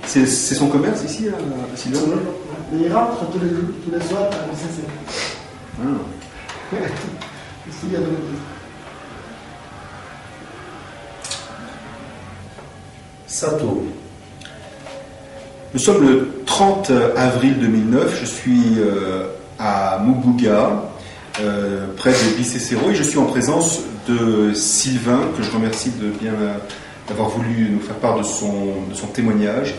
C'est son commerce ici à Sylvain? Il rentre tous les soirs à BCC. Ici, il y a de Sato. Nous sommes le 30 avril 2009, je suis à Mubuga, près de Bicécéro, et je suis en présence de Sylvain, que je remercie d'avoir voulu nous faire part de son témoignage.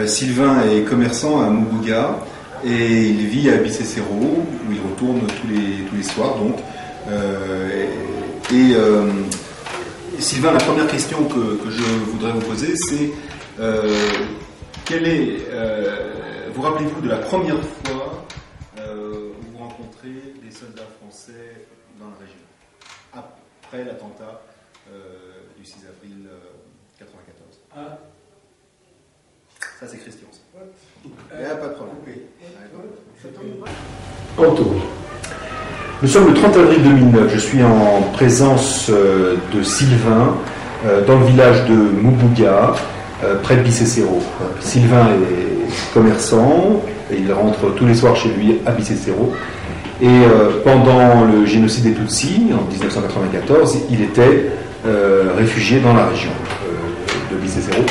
Sylvain est commerçant à Mubuga et il vit à Bicécéro, où il retourne tous les soirs. Donc, Sylvain, la première question que je voudrais vous poser, c'est vous rappelez-vous de la première fois où vous rencontrez des soldats français dans la région, après l'attentat du 6 avril 1994? Ça, c'est Christian. Il n'y a pas de problème. Anto. Nous sommes le 30 avril 2009. Je suis en présence de Sylvain dans le village de Mubuga, près de Bicécéro. Sylvain est commerçant et il rentre tous les soirs chez lui à Bicécéro. Et pendant le génocide des Tutsis, en 1994, il était réfugié dans la région de Bicécéro.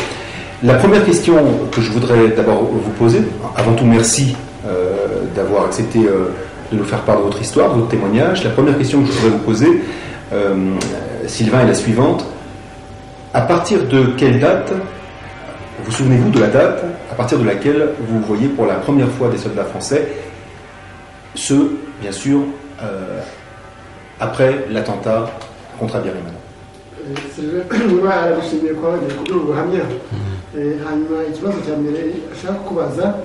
La première question que je voudrais d'abord vous poser, avant tout merci d'avoir accepté de nous faire part de votre histoire, de votre témoignage. La première question que je voudrais vous poser, Sylvain, est la suivante. À partir de quelle date, vous souvenez-vous de la date à partir de laquelle vous voyez pour la première fois des soldats français, ceux, bien sûr, après l'attentat contre Habyarimana? niba arabishimiye ko kuri ubuhamya hanyuma ikibazo cya mbere ashaka kubaza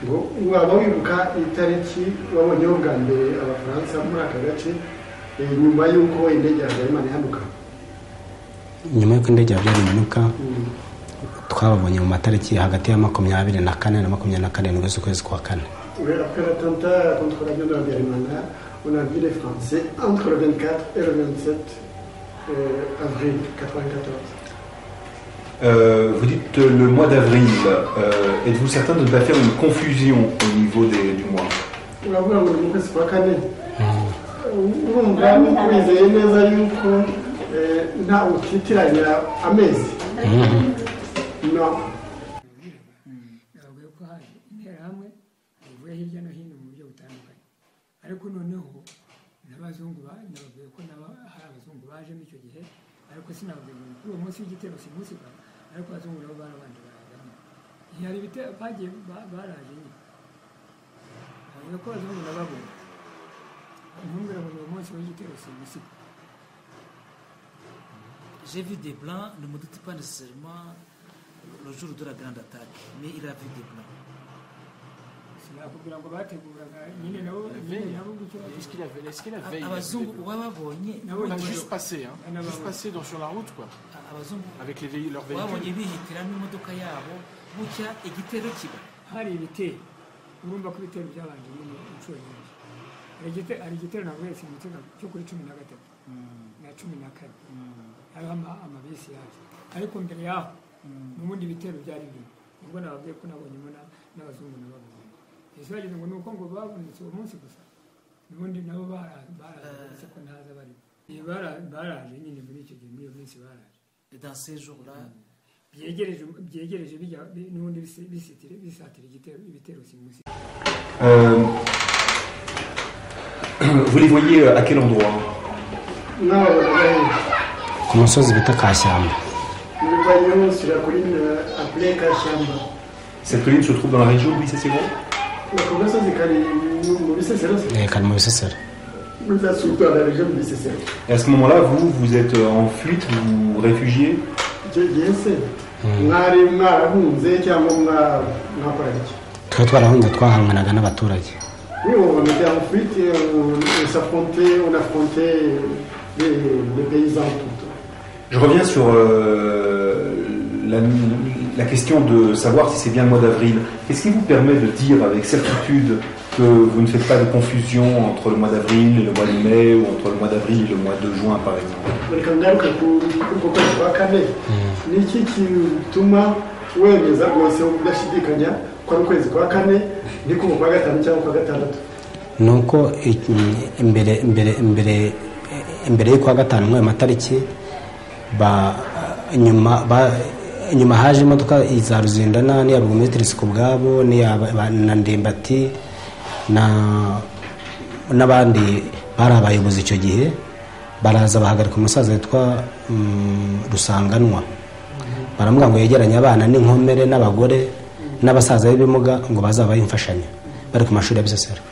ngo waba wibuka itariki wabonyeho bwa mbere abafaransa muri aka gace nyuma y'uko indege ya Habyarimana ihanuka? Nyuma y'uko indege ya Habyarimana ihanuka twababonye mu matariki hagati ya 24 na 24 z'ukwezi kwa kane. Après l'attentat contre l'avion de Habyarimana, on a vu les Français entre le 24 et le 27 avril 1994. Vous dites le mois d'avril. Êtes-vous certain de ne pas faire une confusion au niveau du mois? Uravuga ngo mu kwezi kwa kane urumva wizeye neza yuko nta utitiranya amezi? No. Ntabwo ko hari interahamwe zivuye hirya no hino mu buryo butandukanye, ariko noneho n'abazungu nababwiye ko hari abazungu baje muri icyo gihe, ariko sinababwiye ngo kuri uwo munsi w'igitero si munsi kwa, ariko abazungu nabo barabanje baragana. Hari ibitero bagiye baraje nyine, bavuga ko abazungu nababonye ntumbwira ngo uwo munsi w'igitero si munsi. J'ai vu des blancs, ne me doute pas nécessairement le jour de la grande attaque, mais il a vu des blancs. Est-ce qu'il a veillé? On a juste passé, juste passé sur la route, quoi. Avec leurs véhicules. N'ubundi bitero byari bimwe ubwo nababwiye ko nabonyemo n'abazungu n'ababonye ese bageze ngo nuko ngo babonetse uwo munsi gusa, n'ubundi nabo baraje ko ntaza bari baraje nyine muri icyo gihe, muri iyo minsi baraje. Dans ces jours-là byegereje bijya n'ubundi bisatira ibitero si munsi. Vous les voyez à quel endroit? Ku musozi bita Kashyamba. Sur la colline appelée Kashamba. Cette colline se trouve dans la région de Bicécéro? La colline c'est Bicécéro. Vous êtes surtout dans la région de Bicécéro. Et à ce moment-là, vous êtes en fuite, vous réfugiez? Je sais. Mwarahunze cyangwa mwakora iki? Twe twarahunze twahanganaga n'abaturage. Oui, on était en fuite et on affrontait les paysans tout. Je reviens sur la question de savoir si c'est bien le mois d'avril. Qu'est-ce qui vous permet de dire avec certitude que vous ne faites pas de confusion entre le mois d'avril et le mois de mai, ou entre le mois d'avril et le mois de juin, par exemple? wemeza rwose udashidikanya ko ari ukwezi kwa kane ni kuva kwa gatanu cyangwa kwa gatandatu nuko imbere y'ukwa gatanu mw'ayo matariki nyuma haje imodoka za Ruzindana n'iya Burugumesitiri Sikubwabo na Ndimbati n'abandi bari abayobozi icyo gihe baraza bahagarika umusaza witwa Rusanganwa baramubwira ngo yegeranye abana n'inkomere n'abagore n'abasaza b'ibimuga ngo bazabahe imfashanyo bari ku mashuri ya Bisesero.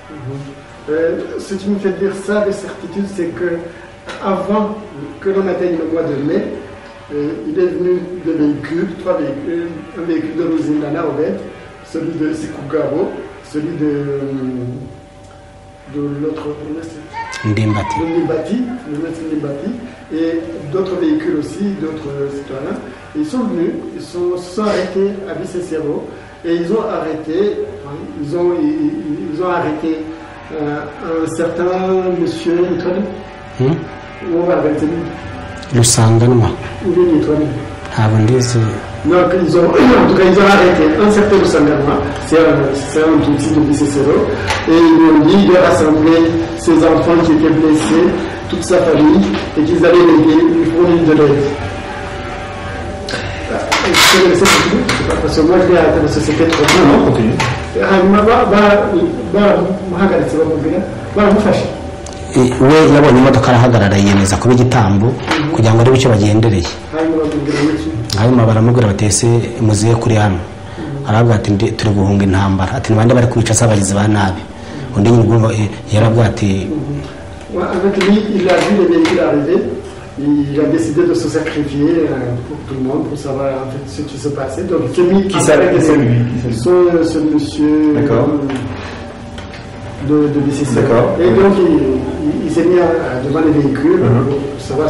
Ce qui me fait dire ça de certitude, c'est que avant que l'on atteigne le mois de mai, il est venu deux véhicules, trois véhicules, un véhicule de Ruzindana au Bête, celui de Sikubwabo, celui de l'autre Ndimbati, et d'autres véhicules aussi, d'autres citoyens. Ils sont venus, ils se sont arrêtés à Bisesero et ils ont arrêté un certain monsieur Nitwani. On va arrêter lui. Rusanganwa. Où est Nitwani? Donc ils ont arrêté un certain Rusanganwa, c'est un Tutsi de Bisesero, et ils lui ont dit de rassembler ses enfants qui étaient blessés, toute sa famille, et qu'ils allaient lui fournir de l'aide. Parce que moi je l'ai arrêté parce que c'était trop bien. Non, continue. we yabonye imodoka arahagarara yemeza kuba igitambo kugira ngo arebe icyo bagendereye hanyuma baramubwira batese muziye kuri hano aravuga ati turi guhunga intambara ati nibande bari kwica abagizi ba nabi undi nyine yaravuga ati il a décidé de se sacrifier pour tout le monde, pour savoir en fait ce qui se passait. Donc il s'est mis qui c'est lui ce monsieur de BCC. Et donc il s'est mis devant les véhicules pour savoir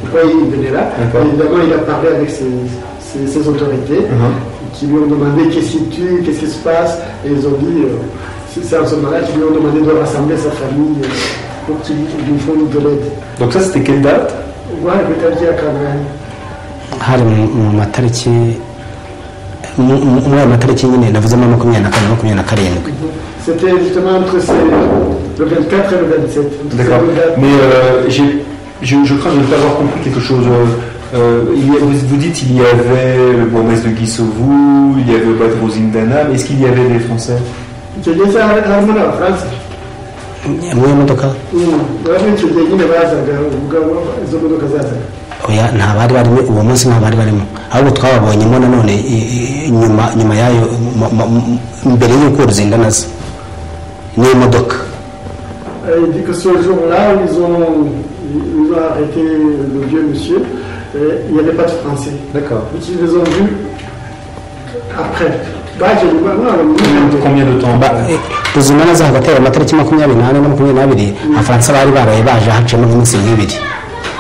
pourquoi il venait là. Et évidemment il a parlé avec ses autorités qui lui ont demandé qu'est-ce qui se passe. Et ils ont dit, c'est en ce moment-là qu'ils lui ont demandé de rassembler sa famille pour qu'ils lui fournissent de l'aide. Donc ça c'était quelle date? hari mu matariki muri ayo matariki nyine navuzemo 24 na 27. C'était justement entre le 24 et le 27. D'accord. Mais je crains de ne pas avoir compris quelque chose. Vous dites il y avait le bourgmestre de Gisovu, il y avait Bad Ruzindana, mais est-ce qu'il y avait des Français? Je dis ça en France. Muri modoka oya nta bari barimo uwo munsi nta bari barimo ahubwo twababonyemo nanone nyuma yayo mbere y'uko Ruzindana aza n'imodoka. Il dit que ce jour-là ils ont arrêté le vieux monsieur, il n'y avait pas de Français. D'accord. Ils les ont vus après. Combien de temps? Ruzindana aza hagati y'amatariki 28 na 22 abafaransa bari baraye baje hacemo nk'iminsi nk'ibiri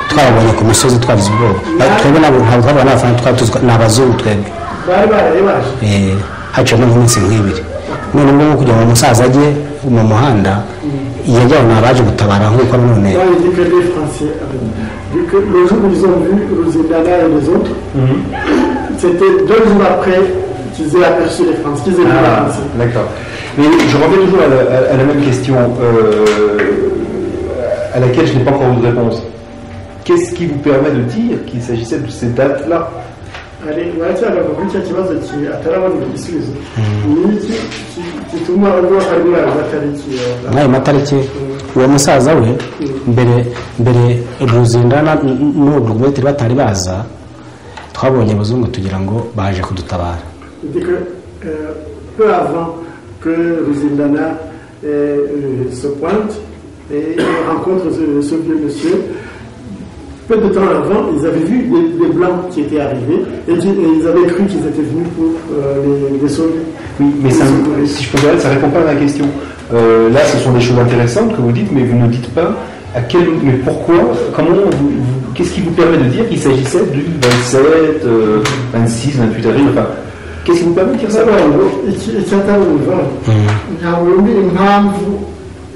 twabonye ku misozi twagize ubwoba twebwe ntabwo twabona n'abafaransa twatuzwa n'abazungu twebwe bari baraye baje hacemo nk'iminsi nk'ibiri none ngo kugira ngo umusaza ajye mu muhanda yajyaho n'abaje gutabara nk'uko none le jour où ils ont vu Ruzindana et les autres c'était 2 jours après qu'ils aient aperçu les Français, qu'ils aient vu les Français. D'accord. Mais je reviens toujours à la même question à laquelle je n'ai pas encore eu de réponse. Qu'est-ce qui vous permet de dire qu'il s'agissait de ces dates-là? Allez, voilà, tu as compris qu'il y a qui va se tuer. À travers le discours. Ni tout le monde a vu la matariki. Matariki. Uwo musaza we mbere Ruzindana n'Uburugumesitiri batari baza twabonye abazungu tugira ngo baje kudutabara. Il dit que peu avant que Ruzindana se pointe et rencontre ce vieux monsieur, peu de temps avant, ils avaient vu des blancs qui étaient arrivés et ils avaient cru qu'ils étaient venus pour les sauver. Oui, mais ça, si je peux dire, ça ne répond pas à la question. Là, ce sont des choses intéressantes que vous dites, mais vous ne dites pas mais pourquoi, qu'est-ce qui vous permet de dire qu'il s'agissait du 27, 26, 28 avril, enfin, qu'est-ce qui vous permet de dire ça?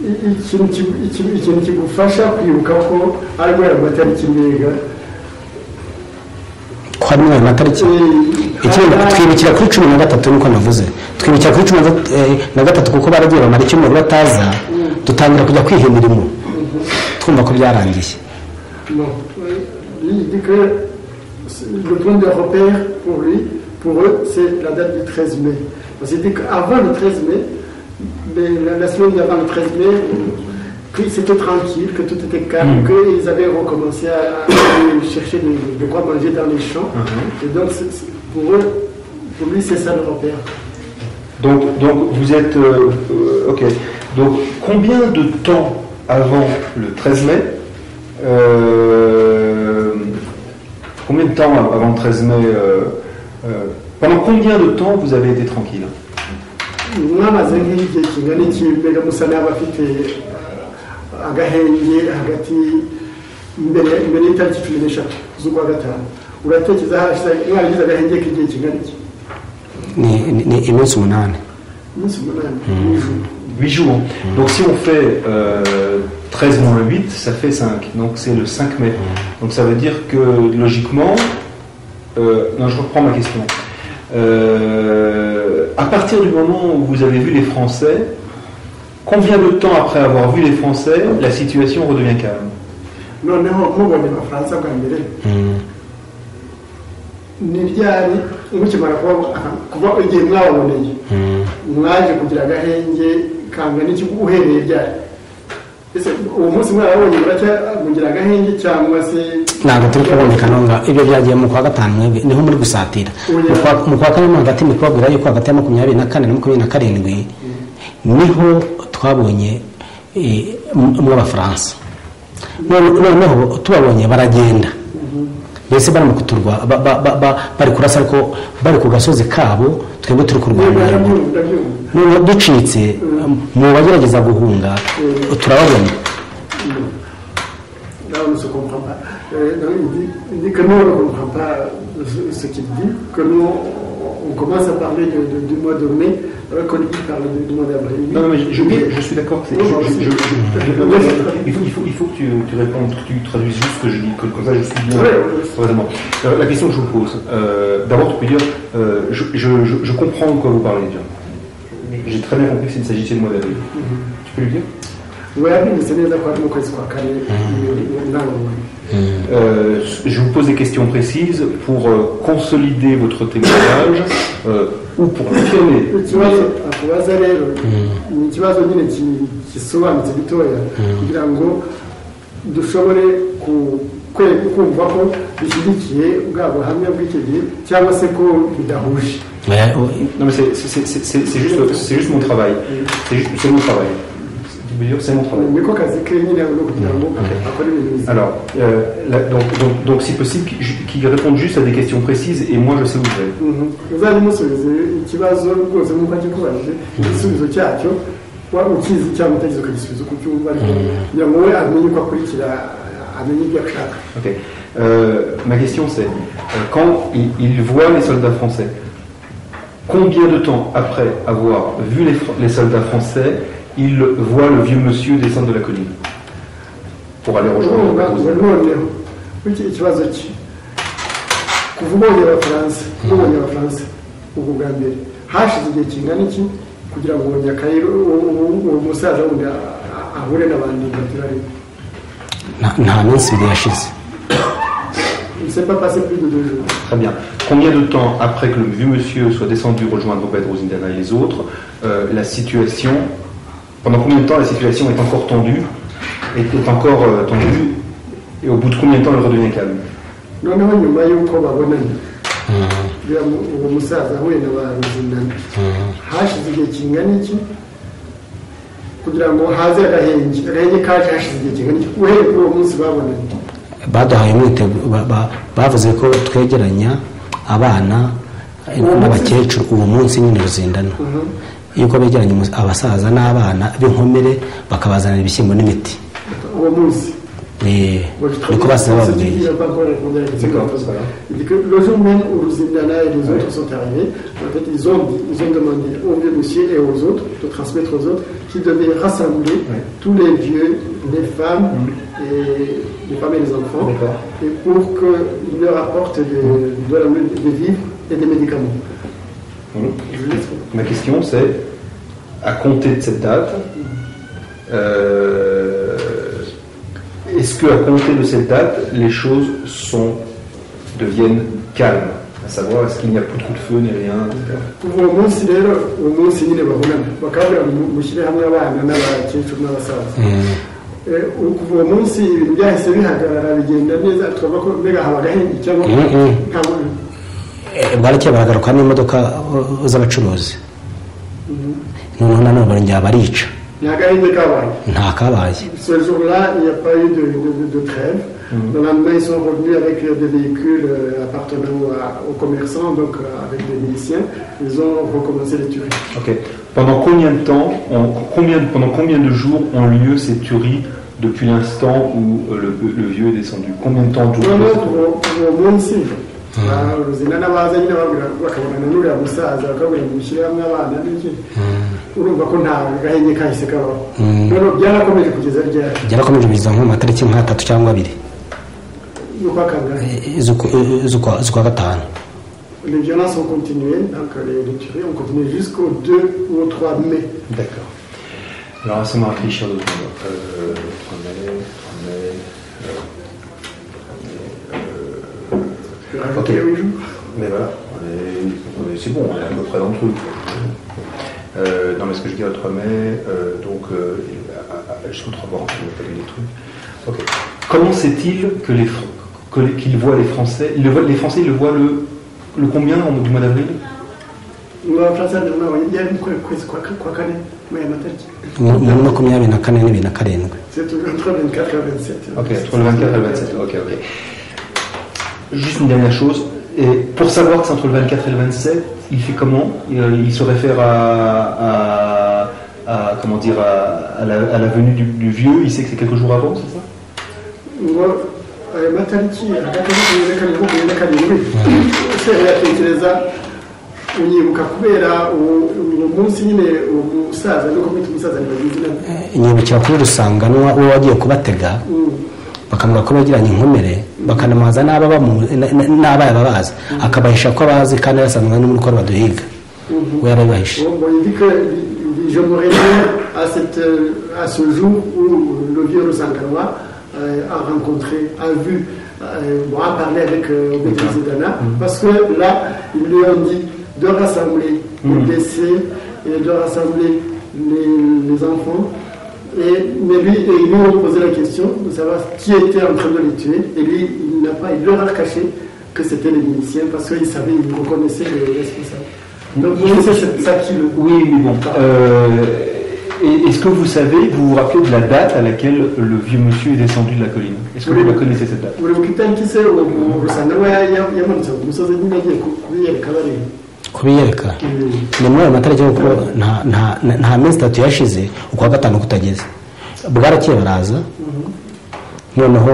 ikintu kigufasha kwibuka ko ariko amatariki meza ko harimo ayo matariki twibukira kuri 13 niko navuze twibukira kuri 13 kuko baragiye bamara icyumweru bataza dutangira kujya kwiha imirimo twumva ko byarangiye. Il dit que le point de repère pour eux, c'est la date du 13 mai. Parce qu'il dit qu'avant le 13 mai, la semaine d'avant le 13 mai, que c'était tranquille, que tout était calme, qu'ils avaient recommencé à chercher de quoi manger dans les champs. Et donc, pour eux, pour lui, c'est ça le repère. Donc vous êtes... ok. Donc, combien de temps avant le 13 mai combien de temps avant le 13 mai pendant combien de temps vous avez été tranquille? ni iminsi 8 8 jours. Donc si on fait 13 moins 8, ça fait 5. Donc c'est le 5 mai. Donc ça veut dire que logiquement... non, je reprends ma question. À partir du moment où vous avez vu les Français, combien de temps après avoir vu les Français, la situation redevient calme? Non, niryari umukimara kuba ugiye mwaboneye mwaje kugira agahenge kangana iki uhereye ryari ese uwo munsi mwabonye buracya kugira agahenge cyangwa se ntabwo turi kuboneka nonga ibyo byagiye mu kwa gatanu mwebwe niho muri gusatira mu kwa kane hagati mikobwira yuko hagati ya 24 na 27 niho twabonye mw'abafaransa noneho tubabonye baragenda mbese bari mu kuturwa bari kurasa ariko bari ku gasozi kabo twebwe turi kurwana none ducitse mu bagerageza guhunga turababona. Il dit que nous, on ne comprend pas ce qu'il dit, que nous, on commence à parler du mois de mai, alors qu'on lui parle du mois d'avril. Non, mais je suis d'accord. Il faut que tu répondes, que tu traduises juste ce que je dis, que comme ça je suis bien. Vraiment. La question que je vous pose, d'abord tu peux dire, je comprends de quoi vous parlez. J'ai très bien compris qu'il s'agissait de mois d'avril. Tu peux lui dire? Je vous pose des questions précises pour consolider votre témoignage ou pour confirmer. Non mais c'est juste mon travail. C'est mon travail. C'est mon travail. Alors, donc si possible, qu'ils répondent juste à des questions précises et moi je sais où je vais. Ok. Ma question c'est, quand il voit les soldats français, combien de temps après avoir vu les soldats français, il voit le vieux monsieur descendre de la colline pour aller rejoindre la cause. Il ne s'est pas passé plus de 2 jours. Très bien. Combien de temps après que le vieux monsieur soit descendu rejoindre Robert Rosindana et les autres, la situation, pendant combien de temps la situation est encore tendue, et au bout de combien de temps elle redevient calme? baduhaye bavuze ko twegeranya abana n'abakecuru uwo munsi nyine Ruzindana yuko begeranya abasaza n'abana b'inkomere bakabazanira ibishyimbo n'imiti uwo munsi niko basize bababwiye. Il n'a pas encore répondu à la question. Il dit que le jour même où Zindana et les autres sont arrivés, en fait, ils ont demandé au vieux monsieur et aux autres, de transmettre aux autres, qu'ils devaient rassembler tous les vieux, les femmes et les enfants, et pour qu'ils leur apportent des vivres et des médicaments. Ma question c'est, à compter de cette date, est-ce qu'à compter de cette date, les choses deviennent calmes? À savoir, est-ce qu'il n'y a plus trop de feu ni rien? bwarakeye baragaruka n'imodoka z'abacuruzi noneho nanone barongera barica nta kabaye. Ce jour-là, il n'y a pas eu de trêve. Le lendemain, ils sont revenus avec des véhicules appartenant aux commerçants, donc avec des miliciens. Ils ont recommencé les tueries. Ok. Pendant combien de temps, pendant combien de jours ont lieu ces tueries depuis l'instant où le vieux est descendu? Combien de temps dure? byarakomeje biza nko matariki nka 3 cyangwa 2 z'ukwa gatanu. Les violences ont continué, donc les tueries ont continué jusqu'au 2 ou au 3 mai. D'accord. Alors laissez-moi réfléchir 2 secondes. 3 mai. Ok. Mais voilà, c'est bon, on est à peu près dans le truc. Non, mais ce que je dis au 3 mai, donc jusqu'au 3 mai, je ne vais pas dire des trucs. Ok. Comment sait-il qu'ils voient les Français? Les Français, ils le voient le combien du mois d'avril? C'est entre le 24 et le 27. Ok, entre le 24 et le 27. Ok. Juste une dernière chose. Et pour savoir que c'est entre le 24 et le 27, il fait comment? Il se réfère à la venue du vieux. Il sait que c'est quelques jours avant, c'est ça? nyibukira kuri Rusanganwa uwo wagiye kubatega bakamuga ko bagiranye inkomere bakanamaza n'abaye babaza akabahisha ko abazi kandi yasanzwe n'umuntu ko baduhiga we yarabahishe. Je me réfère à ce jour où le vieux Rusanganwa a rencontré, a vu, a parlé avec Zindana, parce que là, ils lui ont dit de rassembler les blessés et de rassembler les enfants. Mais lui, ils lui ont posé la question de savoir qui était en train de les tuer. Et lui, il leur a caché que c'était les miliciens parce qu'il savait, il reconnaissait les responsables. Donc, c'est ça qui le... Oui, mais bon. Est-ce que vous savez, vous vous rappelez de la date à laquelle le vieux monsieur est descendu de la colline? Est-ce que vous la connaissez cette date? kubiyereka ni muri ayo matariki kuko nta minsi 3 yashize ukwa gatanu kutageze bwarakeye baraza noneho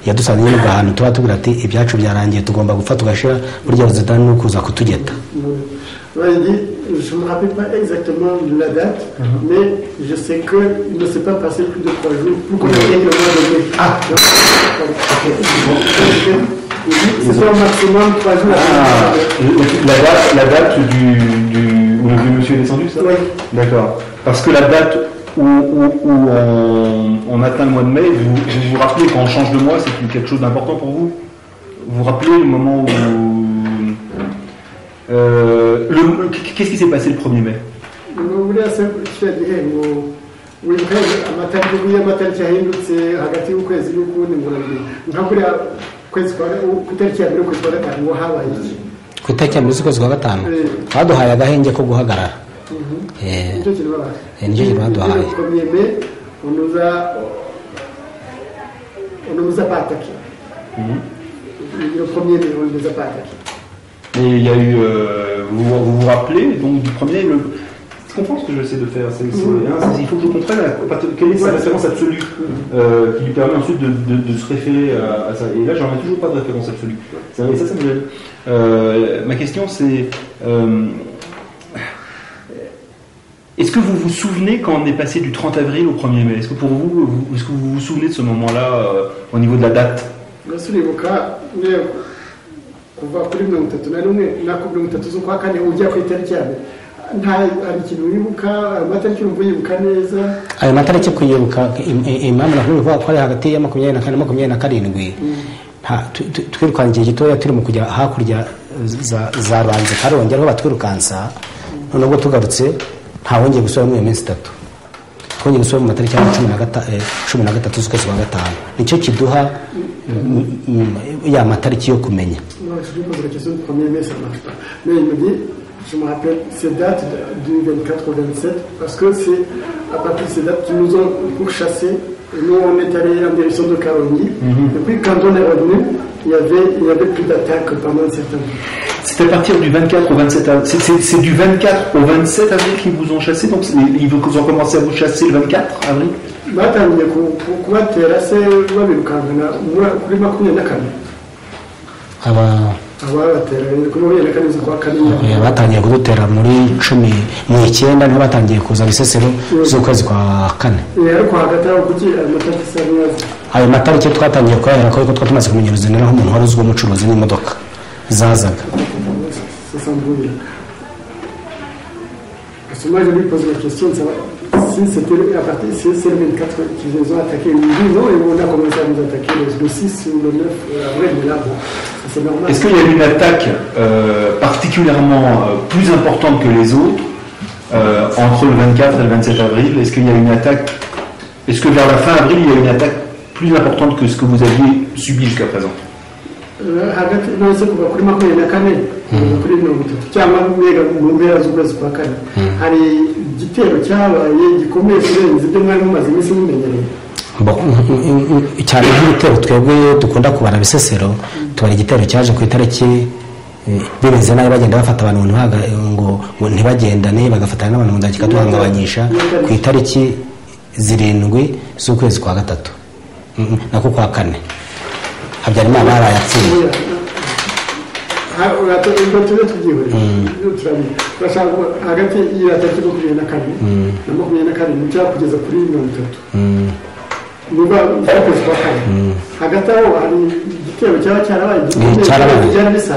yadusanze n'ubwo ahantu tuba tubwira ati ibyacu byarangiye tugomba gupfa tugashira burya Zidane no kuza kutugeta. Je ne me rappelle pas exactement la date, mais je sais qu'il ne s'est pas passé plus de 3 jours pour qu'on atteigne le mois de mai. C'est ça au maximum 3 jours. La date où le vieux monsieur est descendu, ça? Oui. D'accord. Parce que la date où on atteint le mois de mai, vous vous rappelez quand on change de mois, c'est quelque chose d'important pour vous? Vous vous rappelez le moment où... qu'est-ce qui s'est passé le 1er mai? ku itariki ya 2 z'ukwezi kwa gatanu baduhaye agahenge ko guhagarara. Nicyo kintu baduhaye. On nous a pas attaqué. Le 1er mai, on ne nous a pas attaqué. Et il y a eu, vous vous rappelez donc du premier, Je comprends ce que j'essaie de faire. Il faut que je comprenne quelle est sa référence absolue qui lui permet ensuite de se référer à ça. Et là, j'en ai toujours pas de référence absolue. Ça me gêne. Ma question, c'est est-ce que vous vous souvenez quand on est passé du 30 avril au 1er mai? Est-ce que pour vous, est-ce que vous vous souvenez de ce moment-là au niveau de la date? kuva kuri 31 na 30 z'ukwa kane ujya ku itariki yawe hari ikintu wibuka amatariki urumva yibuka neza ayo matariki kuyibuka impamvu navuga ko ari hagati ya 24 na 27 twirukanye igihe gitoya turi mu kujya hakurya za Rwanze Karongi aho batwirukansa nubwo tugarutse ntawongeye gusubira mu minsi 3 twongeye gusubira mu matariki ya 13 z'ukwezi kwa gatanu nicyo kiduha ya matariki yo kumenya. Je lui pose la question du 1er mai, ça ne marche pas. Mais il me dit, je me rappelle ces dates du 24 au 27, parce que c'est à partir de ces dates qu'ils nous ont pourchassés. Nous, on est allé en direction de Karongi. Et puis, quand on est revenu, il y avait plus d'attaques pendant un certain temps. C'est à partir du 24 au 27 avril. C'est du 24 au 27 avril qu'ils vous ont chassé, donc ils ont commencé à vous chasser le 24 avril. Batangiye kubatera se babirukangana kuri 24 batangiye kudutera muri 19 niho batangiye kuza bisesero z'ukwezi kwa kane. Ayo matariki twatangiye kwahera ko twatumaze kumenyera uruzinira nk'umuntu wari uzwi umucuruzi n'imodoka zazaga. Moi je lui pose la question de savoir si c'était à partir c'est le 24 qu'ils nous ont attaqué. Ils nous disent non et on a commencé à nous attaquer le 6 ou le 9 avril, mais là bon, c'est normal. Est-ce qu'il y a eu une attaque particulièrement plus importante que les autres entre le 24 et le 27 avril? Est-ce qu'il y a une attaque? Est-ce que vers la fin avril il y a une attaque plus importante que ce que vous aviez subi jusqu'à présent? Hagati nose kuva kuri 24 kuri 30 cyangwa mu mpera z'ukwezi kwa kane hari igitero cyabaye gikomeye kurenza ibyo mwari mumaze iminsi mumenyereye. Cyane nk'ibitero twebwe dukunda kubara bisesero tubara igitero cyaje ku itariki bimeze nabi bagenda bafata abantu ngo ntibagendane bagafatana n'abantu mu ndakika duhangabanyisha ku itariki 7 z'ukwezi kwa gatatu nako kwa kane Habyarimana yarayatsinze. Hagati y'atariki 24 na 24 cyakugeza kuri 30 niba ukwezi kwa kane hagati aho hari igitero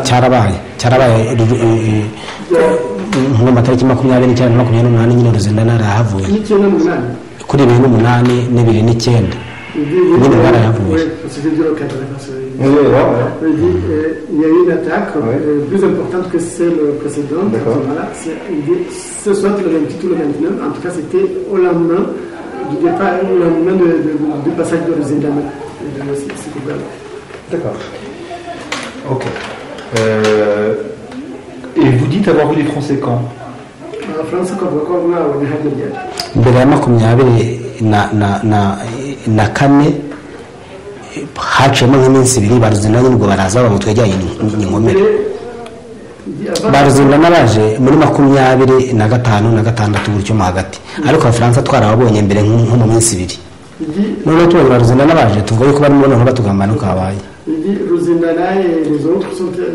cyarabaye mu matariki 29 na 28 nyine Ruzindana arahavuye kuri 28 n'ibiri n'icyenda. Il y a eu une attaque plus importante que celle précédente. Voilà, ce soit le 28 ou le 29, en tout cas c'était au lendemain du départ, au lendemain du passage de Ruzindana. D'accord. Ok. Et vous dites avoir vu les Français quand? En France, quand on a mbere ya na kane hacemo nk'iminsi 2 baruzindana nibwo baraza bamutwejyanye n'inkomere baruzindana baje muri 25 na 5 na 6 buryo mu hagati ariko abafaransa twarababonye mbere nko mu minsi 2 none tubonye baruzindana baje tuvuga yuko bari mubona nko batugambana uko habaye. Ruzindana et les autres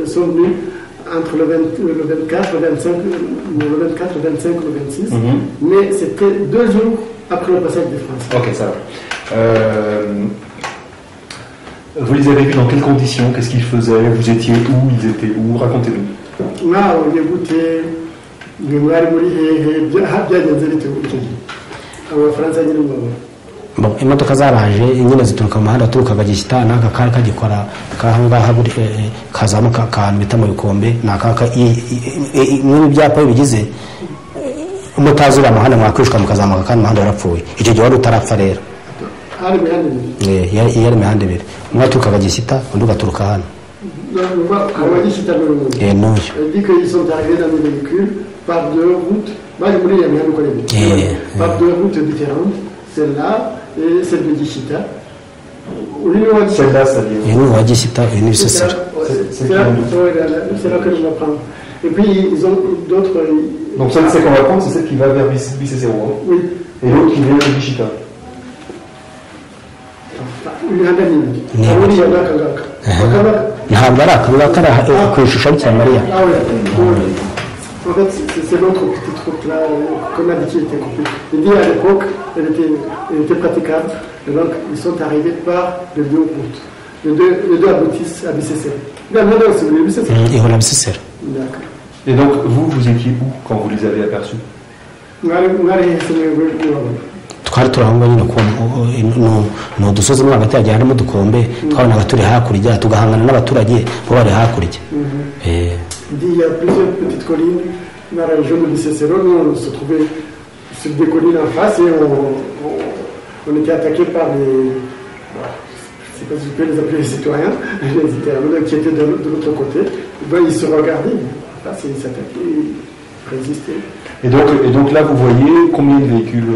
sont venus entre le 24, le 25, le 24, le 25, le 26, mais c'était 2 jours après le passage des Français. Ok, ça va. Vous les avez vus dans quelles conditions? Qu'est-ce qu'ils faisaient? Vous étiez où? Ils étaient où? Racontez-nous. On écoutait les moyens de Bon, imodoka zaraje nyine zituruka mu muhanda turukaga Gishyita n'aka kari kagikora kahangaha kazamuka akantu bita mu bikombe n'akaka muri byapa bigize umutazura muhanda mwakwishwa mukazamuka kandi muhanda warapfuye icyo gihe wari utarapfa rero. Yari imihanda 2 umwe aturukaga Gishyita undi ugaturuka hano. Non, elle dit qu'ils sont arrivés dans des véhicules par 2 routes. Par 2 routes différentes, celle-là et celle de Gishyita. Celle-là, ça dit. uyu ni uwa gishyita uyu ni bisesero. C'est là que l'on va prendre. Et puis, ils ont d'autres. Donc, celle qu'on va prendre, c'est celle qui va vers Bicécéro. Oui. Et l'autre qui vient de Bichita. ntabwo ari akangaka ari ku ishusho rya mariya. En fait, c'est l'autre petite route là qu'on a dit qui était coupée. Il dit à l'époque, elle était praticable. Et donc, ils sont arrivés par les deux routes. Les deux aboutissent à Bicécéro. ihora bisesero. D'accord. Et donc, vous étiez où quand vous les avez aperçus? twari turi aho ngaho nyine ni udusozi mo hagati hagiye harimo udukombe twabonaga turi hakurya tugahangana n'abaturage bo bari hakurya. Il y a plusieurs petites collines dans la région de Bicécéro. Nous, on se trouvait sur des collines en face et on était attaqués par les... je ne sais pas si je peux les appeler les citoyens, les internautes qui étaient de l'autre côté. Ben, ils se regardaient, là, ils s'attaquaient, ils résistaient. Et donc là, vous voyez combien de véhicules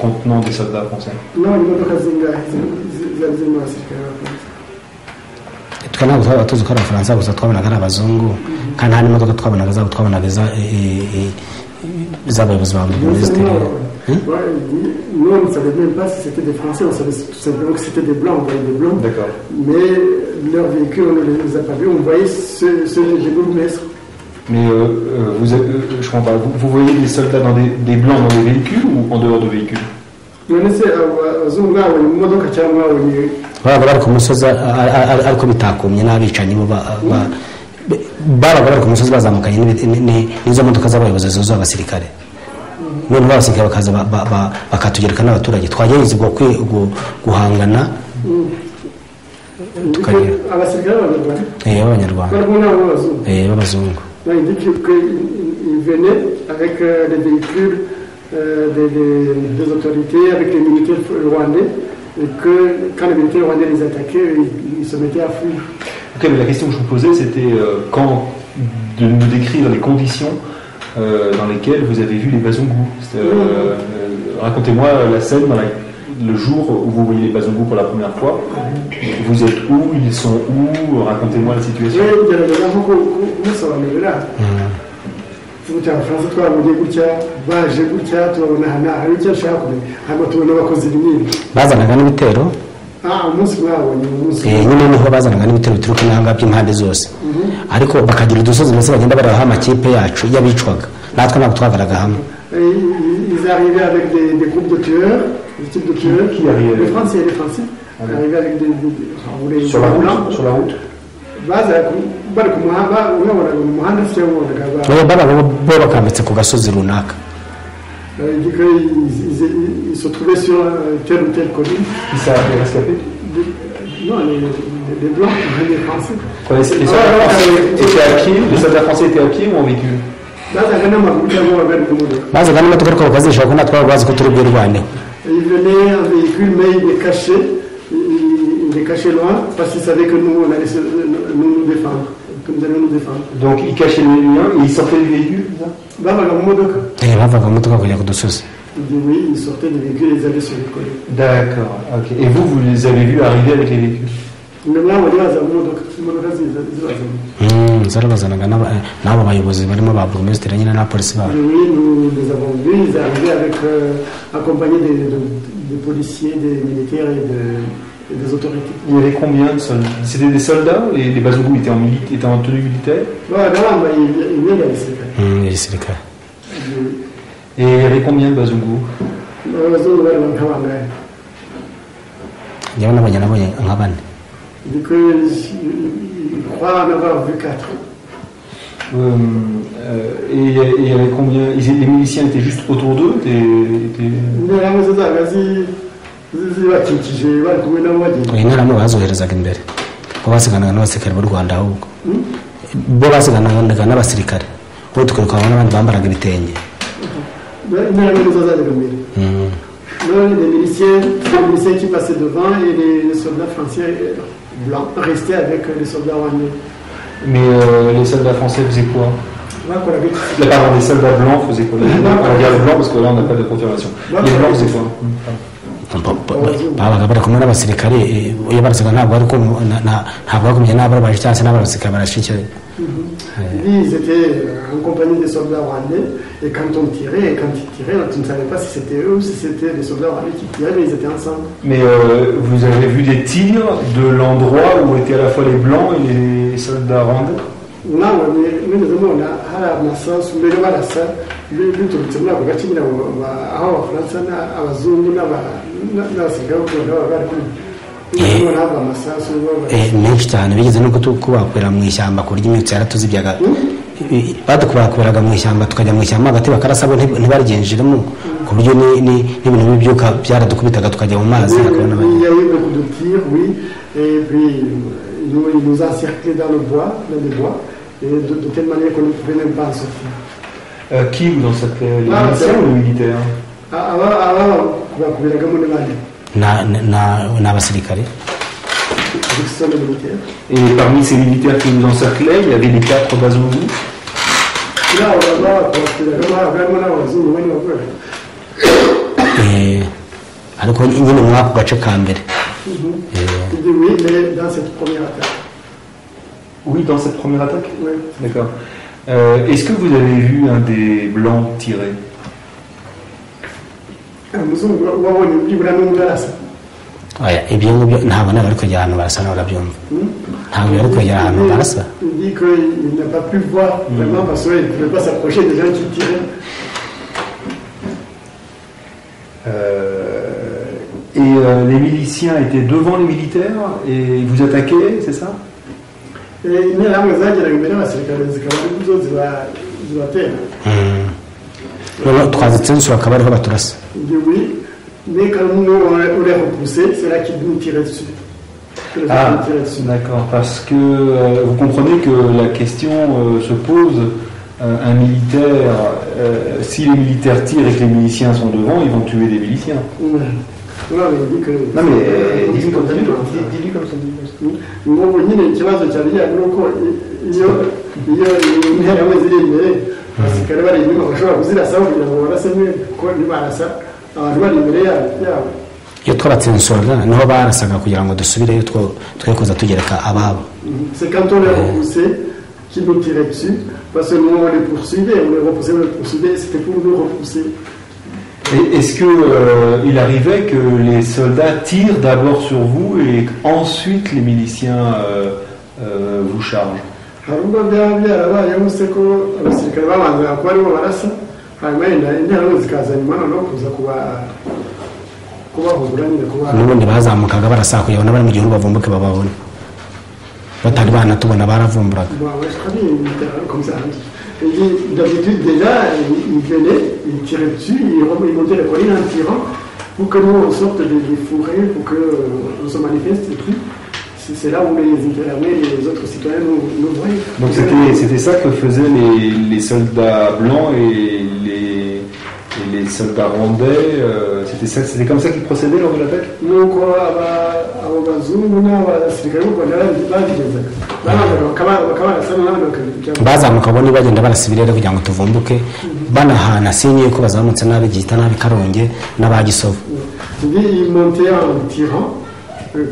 contenant des soldats français? Non, il n'y a pas de twe ntabwo twaba tuzi ko ari abafaransa gusa twabonaga ari abazungu kandi nta n'imodoka twabonaga zabo twabonaga iz'abayobozi ba minisitiri. Nous, on ne savait même pas si c'était des Français, on savait tout simplement que c'était des Blancs, on voyait des Blancs. D'accord. Mais leurs véhicules, on ne les a pas vus, on voyait ceux des bourgmestres. Mais je comprends pas, vous voyez des soldats des Blancs dans des véhicules ou en dehors de véhicules? babaga bari ku musozi ariko bitakomye n'abicanyi babaga bari ku musozi bazamukanye n'izo modoka z'abayobozi zuzuye abasirikare. noneho abasirikare bakaza bakatugereka n'abaturage twagerageza guhangana tukagira abasirikare b'abanyarwanda b'abazungu. Il dit qu'ils venaient avec les véhicules des autorités, avec les militaires rwandais, et que quand les militaires rwandais les attaquaient, ils se mettaient à fuir. Ok, mais la question que je vous posais, c'était de nous décrire les conditions dans lesquelles vous avez vu les Bazungu. Racontez-moi la scène le jour où vous voyez les Bazungu pour la première fois. Vous êtes où? Ils sont où? Racontez-moi la situation. bazanaga n'ibitero nyine niho bazanaga n'ibitero bituruka n'ahanga by'impande zose ariko bakagira udusozi mbese bagenda baraho amakipe yacu y'abicwaga natwe ntabwo twagaraga hamwe. Ils arrivaient avec des groupes de tueurs, des types de tueurs qui arrivaient. Les Français, arrivaient avec des sur la route. babaga bo bakambitse ku gasozi runaka. Il dit qu'ils se trouvaient sur telle ou telle colline. Qui s'est rescapé? Non, les Blancs, les Français. Les soldats français étaient à pied ou en véhicule? bazaga n'imodoka ariko bakazisha ko natwe bazi ko turi bwirwaneho. Ils venaient en véhicule mais ils les cachaient loin parce qu'ils savaient que nous on allait nous défendre, que nous allions nous défendre. Donc ils cachaient les liens et ils sortaient du véhicule, c'est ça? bavaga mu modoka kujya ku dusozi. Oui, ils sortaient des véhicules et ils allaient sur les collines. D'accord, ok. Et vous les avez vus arriver avec les véhicules? zarabazanaga n'abo bayobozi barimo ba burugumesitiri nyine na polisi babo. Oui, nous les avons vus, ils arrivaient avec accompagnés des policiers, des militaires et des autorités. Il y avait combien de soldats? C'était des soldats? Les Bazungu étaient en tenue militaire? Il y avait des soldats. Les soldats. Et il y avait combien de Bazungu? Il y avait nka bane. Il croit en avoir vu 4. Et il y avait combien? Les miliciens étaient juste autour d'eux? interahamwe bazoherezaga imbere bo basiganaga n'abasirikare b'u Rwanda ahubwo bo basiganaga n'abasirikare bo tukirukanwa n'abandi bambaraga ibitenge. Les miliciens qui passaient devant et les soldats français blancs restaient avec les soldats rwandais. Mais les soldats français faisaient quoi? La part des soldats blancs faisaient quoi? On va dire les blancs parce que là on n'a pas de confirmation. Les blancs faisaient quoi? babaga bari kumwe n'abasirikare iyo barasaga ntabwo ari ko ntabwo bakumye n'abarabaje cyangwa se n'abasirikare barashikira. Ils étaient en compagnie des soldats rwandais et quand ils tiraient, tu ne savais pas si c'était eux ou si c'était les soldats rwandais qui tiraient, mais ils étaient ensemble. Mais vous avez vu des tirs de l'endroit où étaient à la fois les blancs et les soldats rwandais? Non, mais nous avons à la sens où les barassa, les turutse muri ako gace nyine aho abafaransa n'abazungu n'abasirikare bari kumwe. Menshi cyane bigeze no kubakwira mu ishyamba ku buryo imitsi yaratuzibyaga badukubakuraga mu ishyamba tukajya mu ishyamba hagati bakarasa bo ntibarigenjiremo ku buryo n'ibintu bibyuka byaradukubitaga tukajya mu mazi. Ils nous encerclaient dans les bois, et de telle manière qu'on ne pouvait même pas en sortir. Qui vous encerclait, les militaires ou les militaires? N'abasirikare. Et parmi ces militaires qui nous encerclaient, il y avait les 4 bazungu. Ariko nyine muri ako gace ka mbere. Oui, mais dans cette première attaque. Oui, dans cette première attaque? Oui. D'accord. Est-ce que vous avez vu un des blancs tirer? Ibyo ngibyo ntabwo nawe bari kujya ahantu barasa n'ababyumva ntabwo bari kujya ahantu barasa. Il dit qu'il n'a pas pu voir vraiment parce qu'il ne pouvait pas s'approcher des gens qui tiraient. Et les miliciens étaient devant les militaires et ils vous attaquaient, c'est ça? Twazitsinze bakaba ariho baturasa. Oui, mais quand nous on les repoussait, c'est là qu'ils nous tiraient dessus. Ah, d'accord, parce que vous comprenez que la question se pose, un militaire, si les militaires tirent et que les miliciens sont devant, ils vont tuer des miliciens. Non, mais il dit que... Non, mais dis-lui comme ça. Dis-lui comme ça. Ngo nyine ikibazo cyari nuko iyo intera ziri imbere abasirikare bari inyuma bashobora kuzirasa kugira ngo baraseme ko nibarasa abantu bari imbere yabo. Iyo twabatsinsoraga niho barasaga kugira ngo dusubireyo twe kuza tugereka ababo. C'est quand on les repoussait qui nous tirait dessus parce que nous on les poursuivait, on les repoussait, c'était pour nous repousser. Et est-ce qu'il arrivait que les soldats tirent d'abord sur vous et ensuite les miliciens vous chargent? N'ubundi bazamukaga barasa kugira ngo bari mu gihugu bavumbuke bababone batari banatubona baravumburaga. D'habitude déjà ils venaient, ils tiraient dessus, ils montaient la colline en tirant pour que nous on sorte des fourrés, pour qu'on se manifeste et tout. C'est là où les Interarmées et les autres citoyens nous voyaient. Donc c'était ça que faisaient les soldats blancs et les soldats rwandais, c'était comme ça qu'ils procédaient lors de l'attaque? Bazamuka bo bagenda barasibirira kugira ngo tuvumbuke banahana sinye ko bazamutse nabi gihita nabi Karonge n'abagisovu. Ils montaient en tirant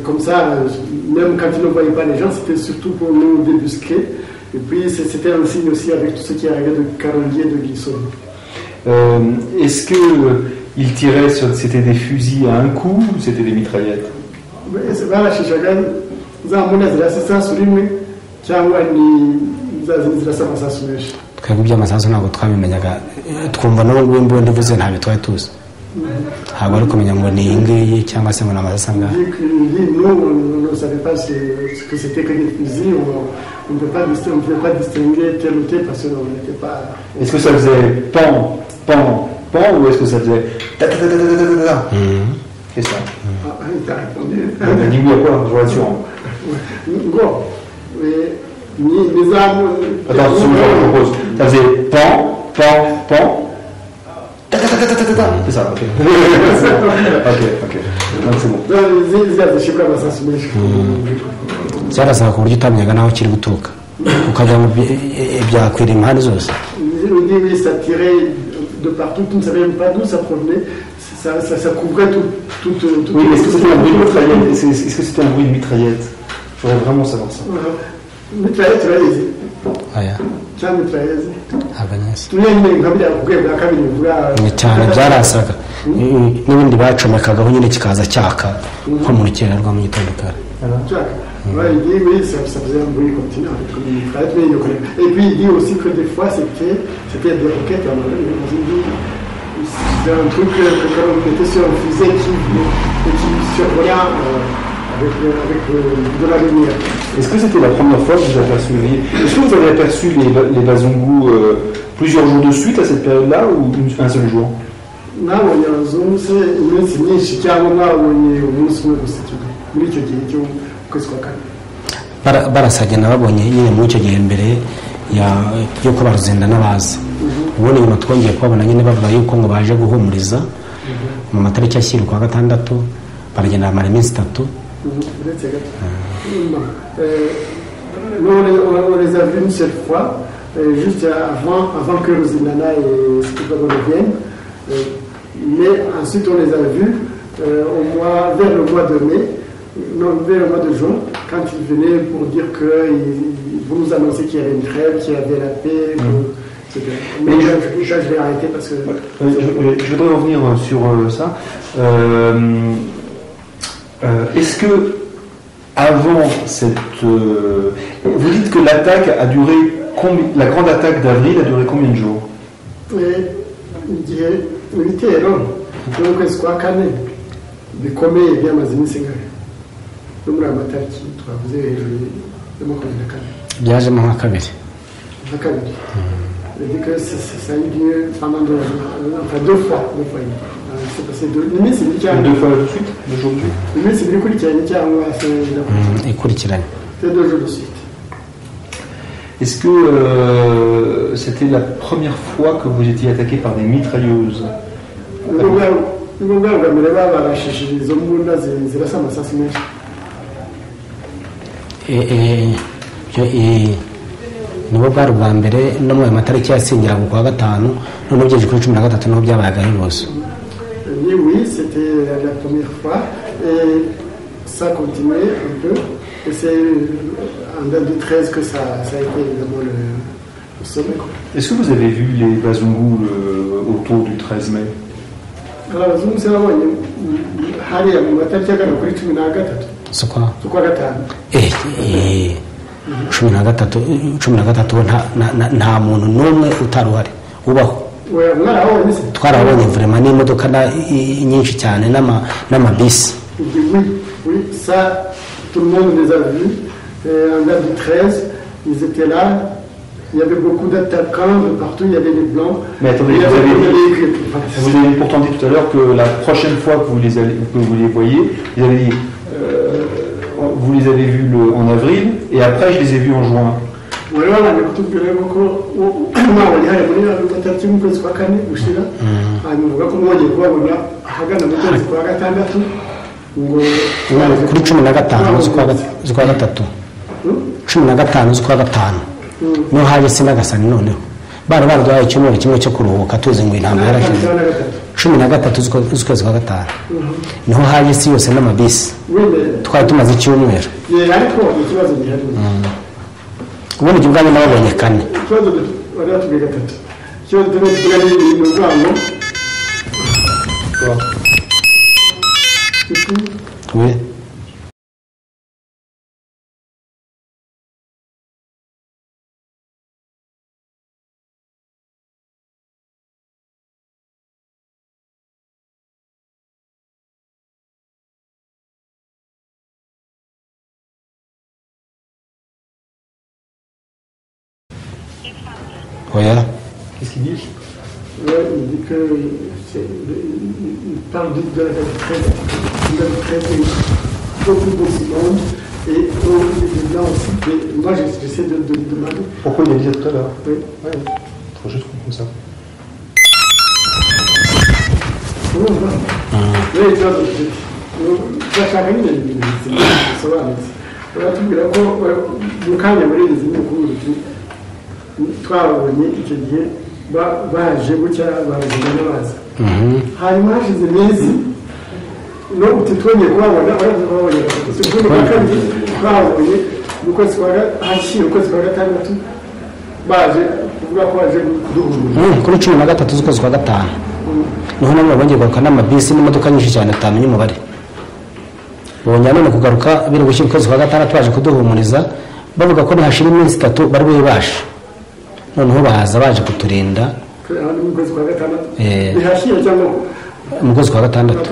comme ça, même quand ils ne voyaient pas les gens, c'était surtout pour nous débusquer. Et puis c'était un signe aussi avec tout ce qui arrivait de Karonge et de Gisovu. Est-ce qu'ils tiraient sur... C'était des fusils à un coup ou c'était des mitraillettes? Twebwe iby'amasasu ntabwo twabimenyaga twumva n'ubwo imbunda ivuze ntabwo twari tuzi ntabwo ari kumenya ngo ni iyi ngiyi cyangwa se ngo ni amasasu angahe. Nous on ne savait pas ce que c'était que des fusils, on ne pouvait pas distinguer tel ou tel parce qu'on n'était pas... Est-ce que ça faisait pan, pan, pan ou est-ce que ça faisait ta ta ta ta ta ta ta? C'est ça. Il t'a répondu. Dis-moi quoi, je vous rassure. Bon, les armes... Attends, je vous propose. Ça faisait pan, pan, pan. C'est ça, ok. Ok. Donc c'est bon. Cyarasaba ku buryo utamenyaga naho kiri guturuka ukajya mu byakwira impande zose. Ça tirait de partout, tu ne savais même pas d'où ça provenait. ça couvrait tout. Oui, est-ce que c'était un bruit de mitraillette? Est-ce que c'était un bruit de mitraillette? Je voudrais vraiment savoir ça. Mitraillette, urayizi? Oya. Cyangwa mitraillette? Abanyesi. Tunyine nkabira kugwe bwa kabiri vuga. Ni cyane byarasaga. N'ibindi bacomekagaho nyine kikaza cyaka nko mu rukera rwa mu gitondo kare. Ouais, il dit oui, ça faisait un bruit continu avec une mitraillette, mais et puis il dit aussi que des fois c'était des roquettes, c'est un truc que quand on était sur un fusée qui survolait avec de la lumière. Est-ce que c'était la première fois que vous aperceviez? Est-ce que vous avez aperçu les Bazungu plusieurs jours de suite à cette période-là ou un seul jour? Nabonye abazungu se iminsi myinshi cyangwa mwabonye umunsi umwe gusa muri icyo gihe cyo kwezi kwa kane? Barasagenda babonye nyine muri icyo gihe mbere yo ko baruzenda n'abaza. Ubundi nyuma twongeye kubabona nyine bavuga yuko ngo baje guhumuriza mu matariki ashyira kwa gatandatu baragenda bamara iminsi 3. On les a vus une seule fois, juste avant que Rosindana et Stupagone viennent. Mais ensuite on les a vus vers le mois de mai, non, vers le mois de juin, quand ils venaient pour dire que vous nous annoncez qu'il y avait une trêve, qu'il y avait la paix. Mais je vais arrêter parce que... Je voudrais revenir sur ça. Est-ce que avant cette... vous dites que l'attaque a duré... La grande attaque d'avril a duré combien de jours? Igihe ibitero n'ukwezi kwa kane bikomeye byamaze iminsi ingahe no muri amatariki twavuze hejuru ya 24 byajemo nka kabiri. C'est que ça a eu lieu pendant 2 fois. C'est passé 2 fois de suite d'aujourd'hui. C'est c'est 2 jours de suite. Est-ce que c'était la première fois que vous étiez attaqué par des mitrailleuses? Nibo bwari bwa mbere no mu matariki yasingira ku kwa gatanu none byeje kuri 13 no byabaga bose. Oui, c'était la première fois et ça continuait un peu et c'est en date du 13 que ça a été évidemment le sommet. Est-ce que vous avez vu les Bazungu autour du 13 mai? Alors Bazungu c'est vraiment hariya mu matariki agana kuri 13 Sukwa gatanu. 13 nta muntu n'umwe utaruhari ubaho. Twarabonye vraiment n'imodoka nyinshi cyane n'amabisi. Oui, ça tout le monde les a vus. En date du 13, ils étaient là. Il y avait beaucoup d'attaquants de partout, il y avait des blancs. Mais attendez, vous avez pourtant dit tout à l'heure que la prochaine fois que vous les voyez, vous avez dit vous les avez vus en avril et après je les ai vus en juin. Kuri 15 z'ukwa gatatu 15 z'ukwa gatanu no haje sinagasani noneho bari barwaye icyumweru kimwe cyo kuruhuka tuzi ngo intambwe yarashize 13 z'ukwezi kwa gatanu niho haje isi yose n'amabisi twari tumaze icyumweru. Ubundi igihe ubwanyu nababonye 4. Oui. Voilà. Qu'est-ce qu'il dit? Il dit que il parle de la traite beaucoup de monde et là aussi. Moi j'essaie de demander. Pourquoi il a dit ça tout à l'heure? Oui. Faut juste comprendre ça. Oui, ça chacun baratubwira ko mu kanya muri izi nyubako twabonye icyo gihe baje gutya bazana n'abaza hanyuma hashize iminsi no utitwongeye kubabona babonye babonye ukwezi kwa gatandatu baje kuvuga ko baje kuduhura kuri 13 z'ukwezi kwa gatanu niho nabo bongeye kugaruka n'amabisi n'imodoka nyinshi cyane atamenye umubare bongera none kugaruka biri gushyira ukwezi kwa gatandatu baje kuduhumuriza bavuga ko ntihashira iminsi 3 bari bubasha noneho baza baje kuturinda mu kwezi kwa gatandatu bihashira cyangwa mu kwezi kwa gatandatu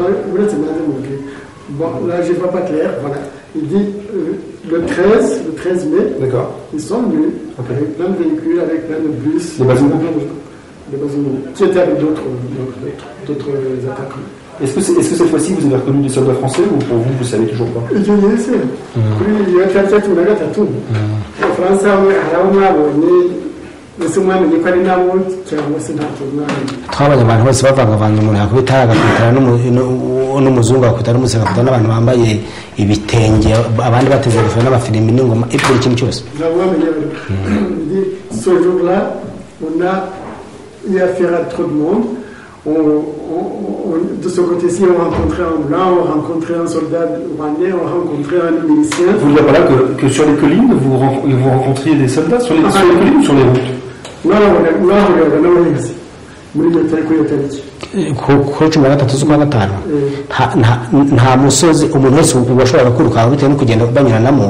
bon là je vois pas clair voilà il dit le 13 mai d'accord ils sont venus avec plein de véhicules avec plein de bus des bazookas qui étaient avec d'autres attaquants. Est-ce que cette fois-ci vous avez reconnu des soldats français ou pour vous savez toujours pas? Je ne sais. Il y a quelqu'un qui m'a dit tout. En France, on a twabonye abantu bose bavangavanga umuntu yakubita agakubitana n'umuzungu akubitana n'umusega akubitana n'abantu bambaye ibitenge abandi bateze ingofero n'amafilimi n'ingoma ibyo ikintu cyose. Ce jour-là, on a eu affaire à trop de monde. De ce côté-ci, on rencontrait un blanc, on rencontrait un soldat rwandais, on rencontrait un milicien. Vous voulez dire par là que sur les collines, vous rencontriez des soldats sur les collines ou sur les routes? Non, kuri 13 z'ukwa gatanu nta musozi umuntu wese washobora kwiruka bitewe no kugenda banyuranamo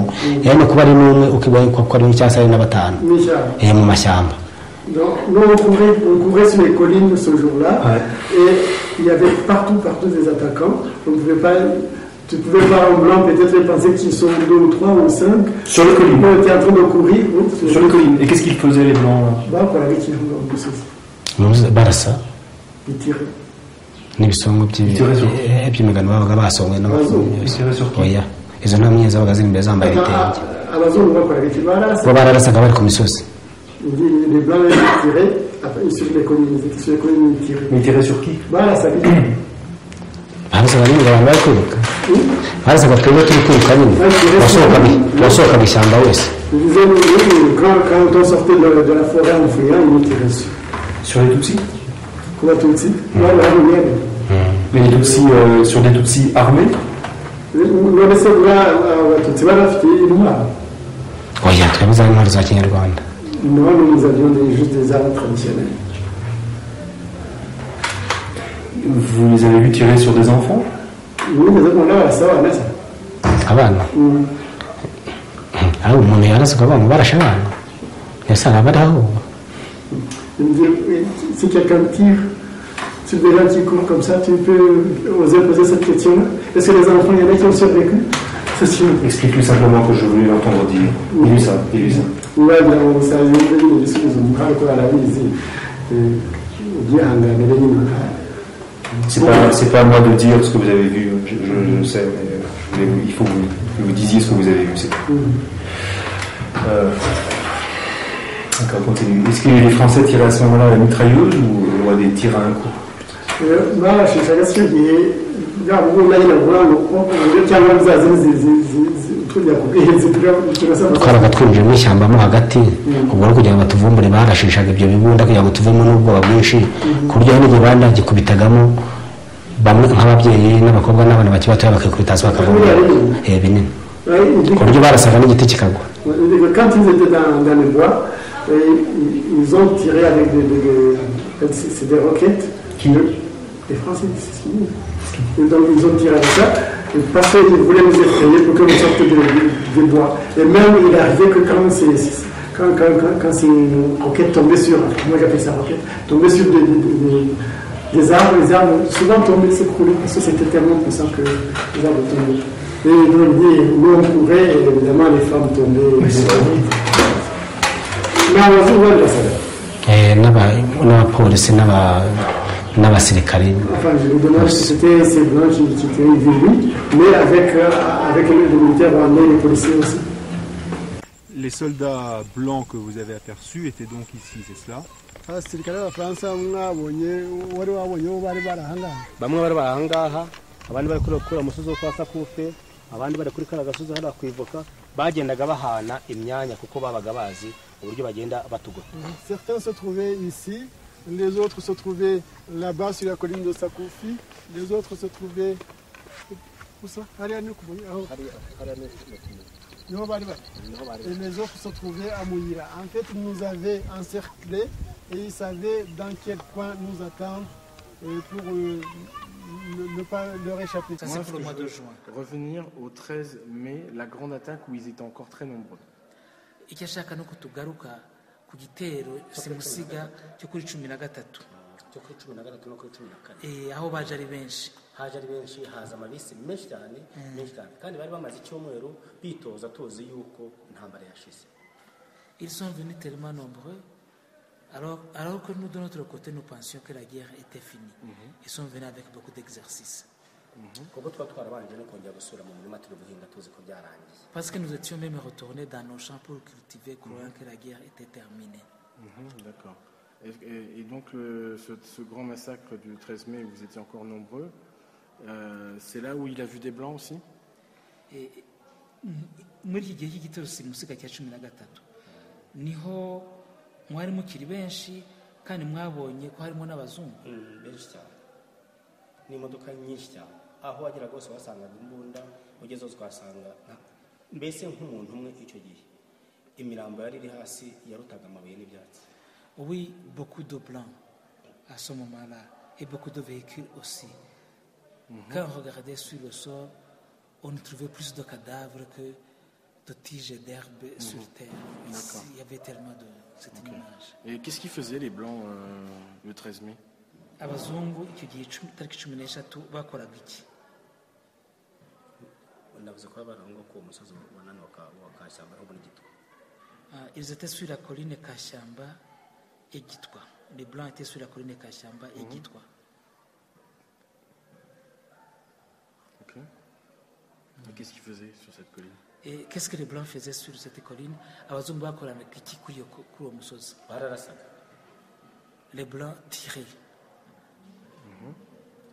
no kuba ari n'umwe ukibonye ko ari cyangwa ari n'abatanu mu mashyamba. Donc, nous on courait sur les collines ce jour-là, et il y avait partout des attaquants. Tu pouvais voir un blanc peut-être penser qu'ils sont 2 ou 3 ou 5. Sur les collines. On était en train de courir. Sur les collines. Et qu'est-ce qu'ils faisaient les blancs là? Pour la victime, barasa. Ils tiraient. N'ibisongo by'imigano babaga basongwe n'abazungu. Oya. Izo ntamye zabaga ziri imbere zambaye ibitenge. Abazungu bakora victime barasa. Bo bararasaga bari ku misozi. Les blancs ils tiraient, après sur les collines, ils étaient sur les collines, ils tiraient. Mais ils tiraient sur qui? Barasa. Barasaga nyine abantu bari kwiruka. Barasaga twebwe turi kwiruka nyine. Wasohoka mu ishyamba wese. Ils disaient, quand on sortait de la forêt en fuyant, ils tiraient dessus. Sur les Tutsis? Quoi, Tutsis? Mais les Tutsis, sur des Tutsis armés? Non, mais c'est là, Tutsis, voilà, c'était inouï. Oya, twebwe za ntwari za Kinyarwanda. Non, nous avions juste des armes traditionnelles. Vous les avez vus tirer sur des enfants? Oui, mais là, ça va, là, ça. Abana? Ah, umuntu yarasuka abantu barashe abana. Yasanga badaho. Si quelqu'un tire sur des gens qui courent comme ça, tu peux oser poser cette question-là. Est-ce que les enfants, il y en a qui ont survécu? Explique-lui simplement que je voulais l'entendre dire. Dis-lui ça. Ouais, on s'est dit, je suis à la vie C'est pas à moi de dire ce que vous avez vu, je sais, mais il faut que vous disiez ce que vous avez vu, c'est tout. D'accord, continue. Est-ce que les Français tiraient à ce moment-là à la mitrailleuse ou à des tirs à un coup? twaraga twinjiye mu ishyamba mo hagati ubwo no kugira ngo tuvumbure barashishaga ibyo bibunda kugira ngo tuvemo n'ubwoba bwinshi ku buryo n'igihe bandagikubitagamo bamwe nk'ababyeyi n'abakobwa n'abana bakiri batoya bakikubita hasi bakavumbura binini ku buryo barasaga n'igiti kikagwa. Quand ils étaient dans les bois, ils ont tiré avec des roquettes. Les Français, c'est ce qu'ils disent. Et donc ils ont tiré avec ça, parce qu'ils voulaient nous effrayer pour que nous sortions des bois. Et même il arrivait que quand ces roquettes tombaient sur, moi j'appelle ça roquette, tombaient sur des arbres, les arbres souvent tombaient, s'écroulaient, parce que c'était tellement puissant que les arbres tombaient. Et nous on courait, et évidemment les femmes tombaient. Mais on va voir ça. N'abapolisi n'abasirikari. Enfin, je vous demande si c'était ces blancs qui étaient venus, mais avec les militaires rwandais et les policiers aussi. Les soldats blancs que vous avez aperçus étaient donc ici, c'est cela? Bamwe bari bahangaha abandi bari kuri umusozi wo kwa Sakufe abandi bari kuri kara gasozi hano kwivuka bagendaga bahana imyanya kuko babaga bazi uburyo bagenda batugota. Certains se trouvaient ici les autres se trouvaient là-bas sur la colline de Sakoufi, les autres se trouvaient... Où ça? Et les autres se trouvaient à Mouira. En fait, ils nous avaient encerclés et ils savaient dans quel coin nous attendre pour ne pas leur échapper. Ça, c'est pour le mois de juin. Revenir au 13 mai, la grande attaque où ils étaient encore très nombreux. ku gitero simusiga cyo kuri 13 aho baje ari benshi haza amabisi menshi cyane kandi bari bamaze icyumweru bitoza tuzi yuko intambara yashize. Ils sont venus tellement nombreux alors que nous de notre côté nous pensions que la guerre était finie. Ils sont venus avec beaucoup d'exercices. Parce que nous étions même retournés dans nos champs pour cultiver, croyant que la guerre était terminée. D'accord. Et donc ce grand massacre du 13 mai, où vous étiez encore nombreux, c'est là où il a vu des blancs aussi? Muri iki gihe cy'igitero simusiga cya 13 niho mwari mukiri benshi kandi mwabonye ko harimo n'abazungu benshi cyane n'imodoka nyinshi cyane aho wagira gose wasanga imbunda ugeze twasanga mbese nk'umuntu umwe icyo gihe imirambo yari iri hasi yarutaga amabuye n'ibyatsi. Oui, beaucoup de blancs à ce moment-là et beaucoup de véhicules aussi. Quand on regardait sur le sol, on trouvait plus de cadavres que de tiges d'herbe sur terre. Il y avait tellement de cette image. Et qu'est-ce qu'ils faisaient les blancs le 13 mai? Abazungu icyo gihe tariki 13 bakoraga iki? Ils étaient sur la colline Kashamba et Gitwa. Les blancs étaient sur la colline Kashamba et Gitwa. Ok. Et qu'est-ce qu'ils faisaient sur cette colline? Et qu'est-ce que les blancs faisaient sur cette colline? Abazungu bakorana iki kuri uwo musozi? Bararasaga. Les blancs tiraient.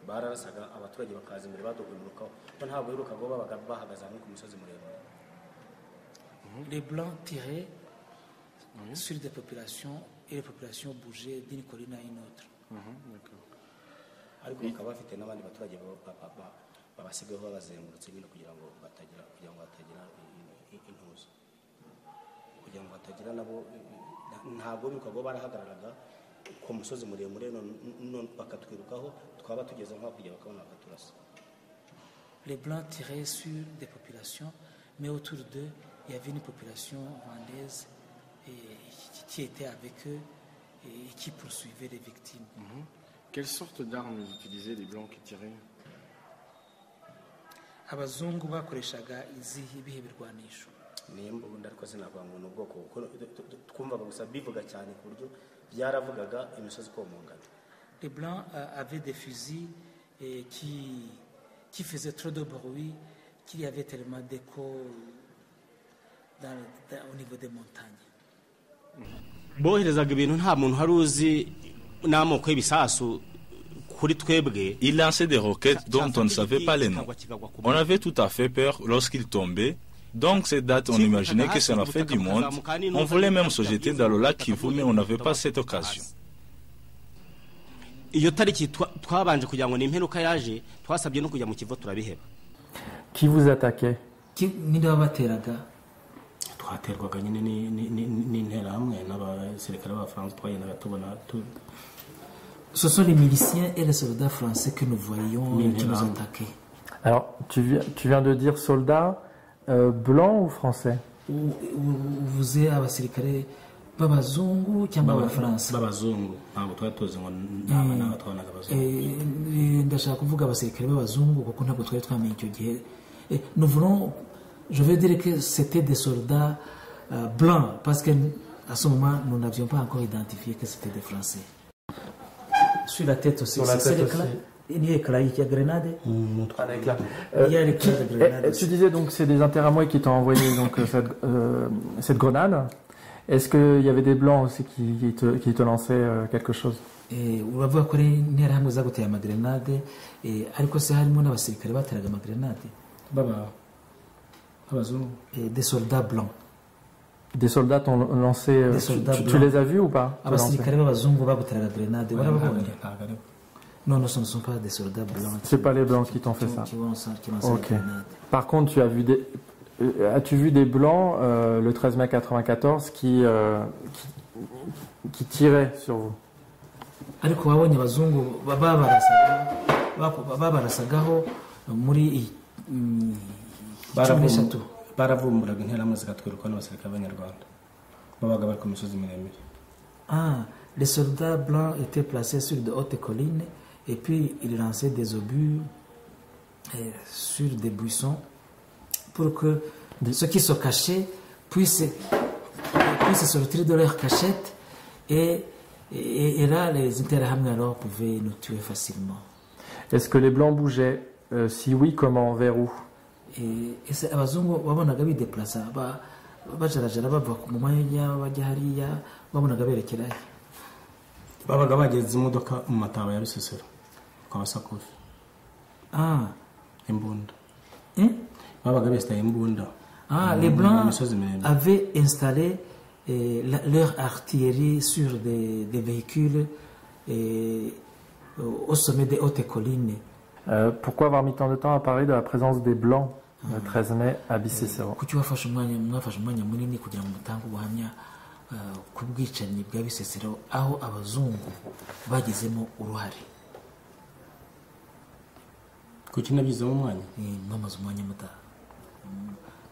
Bararasaga abaturage bakaza imbere badogunukaho ko ntabwo yiruka ngo babaga bahagaze hamwe ku musozi muremure. Les blancs tiraient sur des populations et les populations bougeaient d'une colline à une autre. D'accord. Ariko bakaba bafite n'abandi baturage babasigaho babazengurutse nyine kugira ngo batagira intuzo, kugira ngo batagira nabo ntabwo biruka ngo barahagararaga ku musozi muremure none bakatwirukaho twaba tugeze nko kujya bakabona bakaturasa. Les blancs tiraient sur des populations, mais autour d'eux il y avait une population rwandaise qui était avec eux et qui poursuivait les victimes. Quelle sorte d'armes utilisaient les blancs qui tiraient? Abazungu bakoreshaga ibihe birwanisho. Nimbunda ariko sinavuga ngo n'ubwoko twumvaga gusa bivuga cyane ku buryo byaravugaga imisozi komongana. Les blancs avaient des fusils qui faisaient trop de bruit, qu'il y avait tellement d'écho au niveau des montagnes. Boherezaga ibintu nta muntu hari uzi n'amoko y'ibisasu kuri twebwe. Il lançait des roquettes dont on ne savait pas les noms. On avait tout à fait peur lorsqu'ils tombaient. Donc cette date, on imaginait que c'est la fête du monde. On voulait même se jeter dans le lac Kivu, mais on n'avait pas cette occasion. Iyo tariki twabanje kugira ngo n'imperuka yaje twasabye no kujya mu Kivu turabiheba. Qui vous attaquait? Ninde wabateraga? Twaterwaga nyine n'intera hamwe n'abasirikare ba France twayendaga tubona. Ce sont les miliciens et les soldats français que nous voyions qui nous attaquaient. Alors, tu viens de dire soldats blancs ou français? Vous êtes abasirikare b'abazungu cyangwa b'abafaransa? B'abazungu, ntabwo twatoze ngo n'abatwanaga abazungu. Ndashaka kuvuga abasirikare b'abazungu kuko ntabwo twari twamenye icyo gihe. Nous voulons, je veux dire que c'était des soldats blancs parce que à ce moment nous n'avions pas encore identifié que c'était des Français. Sur la tête aussi. C'est l'éclat. Il y a l'éclat, il y a grenade. Un éclat. Il y a l'éclat de grenade. Tu disais donc c'est des Interamouais qui t'ont envoyé donc cette grenade. Est-ce qu'il y avait des blancs aussi qui te lançaient quelque chose? Uravuga ko ari interahamwe zaguteye amagrenade ariko se harimo n'abasirikare bateraga amagrenade abazungu. Des soldats blancs. Des soldats t'ont lancé. Tu les as vus ou pas? Non, ce ne sont pas des soldats blancs. C'est pas les blancs qui t'ont fait ça. Ok. Par contre, as-tu vu des blancs le 13 mai 94 qui tiraient sur vous? ariko wabonye abazungu babarasagaho muri baravumburaga interahamwe zigatwirukwa n'abasirikare b'abanyarwanda babaga bari ku misozi miremire. Les soldats blancs étaient placés sur de hautes collines et puis ils lançaient des obus sur des buissons pour que ceux qui se cachaient puissent sortir de leur cachette et là les interahamwe alors pouvaient nous tuer facilement. Est-ce que les blancs bougeaient? Si oui, comment? Vers où? abazungu wabonaga bideplaça bajarajara bava mu mwanya bajya hariya wabonaga berekerayo babaga bageze imodoka mu mataba ya Rusesero kwa Sakofi. Imbunda. Babaga bestaye imbunda. Les blancs avaient installé leur artillerie sur des véhicules au sommet des hautes collines. Pourquoi avoir mis tant de temps à parler de la présence des blancs le 13 mai à Bisesero? Kuki mwafashe umwanya munini kugira ngo mutange ubuhamya ku bwicanyi bwa Bisesero aho abazungu bagizemo uruhare? Kuki nabizemo umwanya? Mwamaze umwanya muta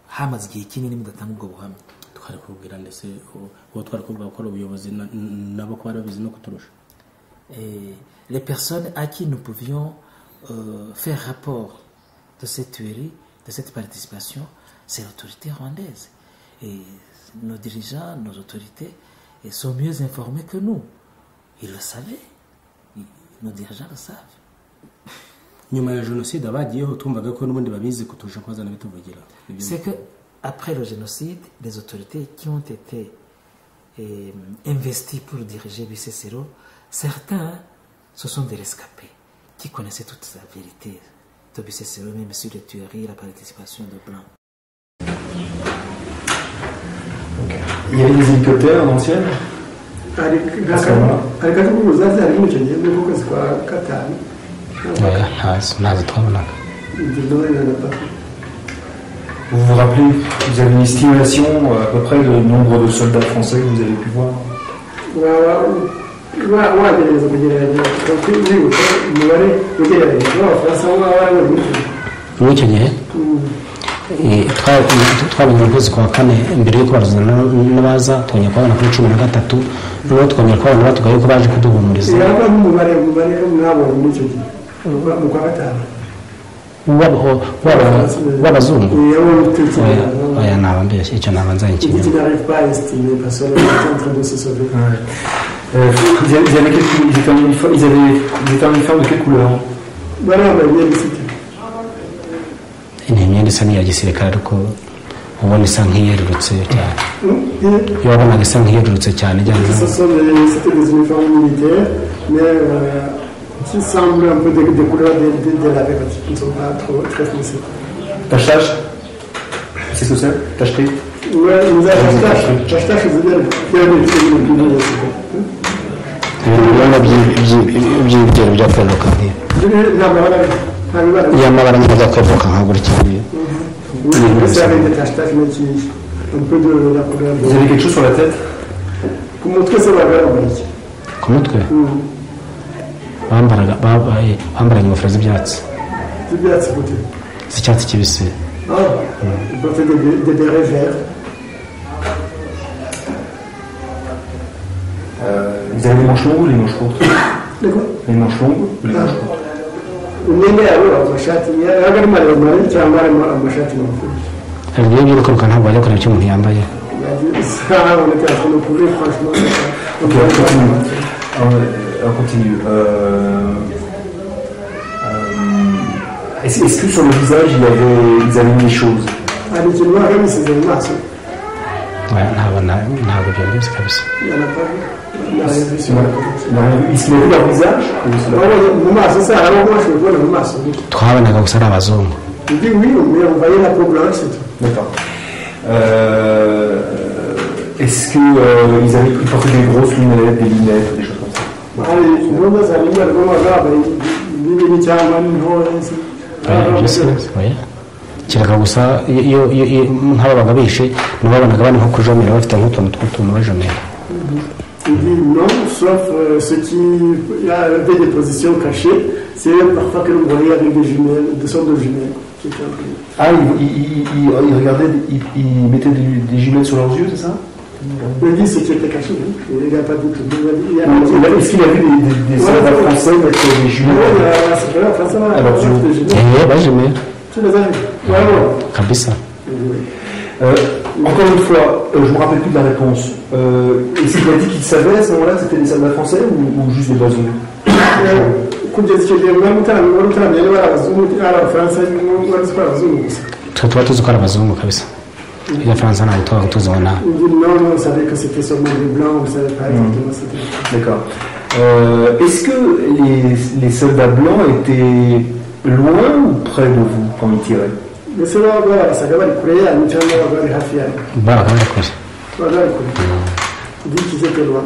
hamaze igihe kinini mudatanga ubwo buhamya. Twari kubwira ndetse uwo twari kuvuga ko ubuyobozi nabo ko bari babizi no kuturusha. Les personnes à qui nous pouvions faire rapport de cette tuerie, de cette participation, c'est l'autorité rwandaise. Et nos dirigeants, nos autorités sont mieux informés que nous. Ils le savaient. Nos dirigeants le savent. C'est que après le génocide, les autorités qui ont été investies pour diriger Bisesero, certains, ce sont des rescapés qui connaissaient toute la vérité de Bisesero, même sur les tueries, la participation de Blancs. Il y avait des hélicoptères dans le ciel? Vous vous rappelez, vous avez une estimation à peu près du nombre de soldats français que vous avez pu voir? Muri icyo gihe twabonye ukwezi kwa kane mbere yuko baruzana n'abaza twongera kubabona kuri 13 n'uwo twongera kubabona batugaye ko baje kuduhumuriza w'abazungu oya nabambeshye icyo nabanza ikinyoma. Ils étaient en uniforme de quelle couleur? Ni imyenda isa n'iya gisirikare ariko ubona isa nk'iyerurutse cyane. Iyo wabonaga isa nk'iyerurutse cyane ijyanye c'était des uniformes militaires mais qui semblent un peu des couleurs de la verte, qui ne sont pas trop très foncées. Tachage? C'est ce que c'est? Tacherie? Ouais, nous avons tâche, c'est bien. ibintu by'ibigero byakwenuka y'amabara meza akwenuka nka gutya. Vous avez quelque chose sur la tête? Ku mutwe se bagaragaye. Ku mutwe bambaranye ingofero z'ibyatsi gute? z'icyatsi kibisi. Ils portaient des bérets verts. Vous avez les manches longues ou les manches courtes? Les manches longues ou les manches courtes? Hari ibyo biruka ntabwo bajya kureba icyo umuntu yambaye. On continue. Est-ce que sur le visage ils avaient mis des choses? Ntabwo byari kabisa. Ils se mettaient leur visage? Twabonaga gusa ari abazungu. Oui, mais on voyait la peau blanche, c'est tout. D'accord. Est-ce qu'ils avaient pris porter des grosses lunettes, des lunettes, des choses comme ça? kiraga gusa iyo nk'ababaga bishe ntibabonaga bari nko kujomera bafite nk'utuntu tw'utuntu bajomera. Non, sauf ceux qui avaient des positions cachées, c'est parfois que l'on voyait avec des jumelles, des sortes de jumelles. Ah, ils regardaient, ils mettaient des jumelles sur leurs yeux, c'est ça? Il dit ce qui était caché, oui. Il n'y a pas de doute. Est-ce qu'il a vu des soldats français mettre des jumelles à leurs yeux? Bajomera. Tu les as vus? Kabisa. Encore une fois, je ne me rappelle plus de la réponse. Est-ce qu'il a dit qu'il savait à ce moment-là que c'était des soldats français ou juste des bazooks? tuba tuzi ko ari abazungu kabisa. Abafaransa ntabwo tuba tuzibona. Non, on savait que c'était seulement des blancs, on ne savait pas exactement c'était. D'accord. Est-ce que les soldats blancs étaient loin ou près de vous quand ils tiraient? Baraga bari kure. Dit qu'ils étaient loin.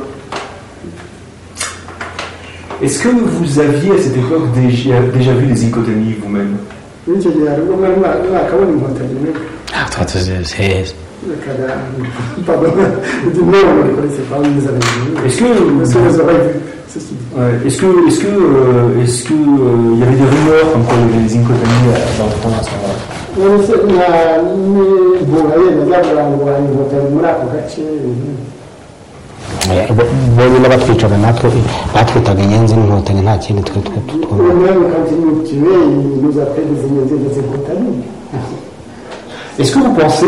Est-ce que vous aviez à cette époque déjà vu des icothémies vous-même? Tuba tuzi Pardon. Non, on ne les connaissait pas, on les avait vus. Est-ce que on les aurait vus? Est-ce que il y avait des rumeurs comme quoi il y avait des icothémies dans le temps à ce moment-là? bo nyine batwicaga natwe batwitaga inyenzi n'inkotanyi nta kindi twe Est-ce que vous pensez,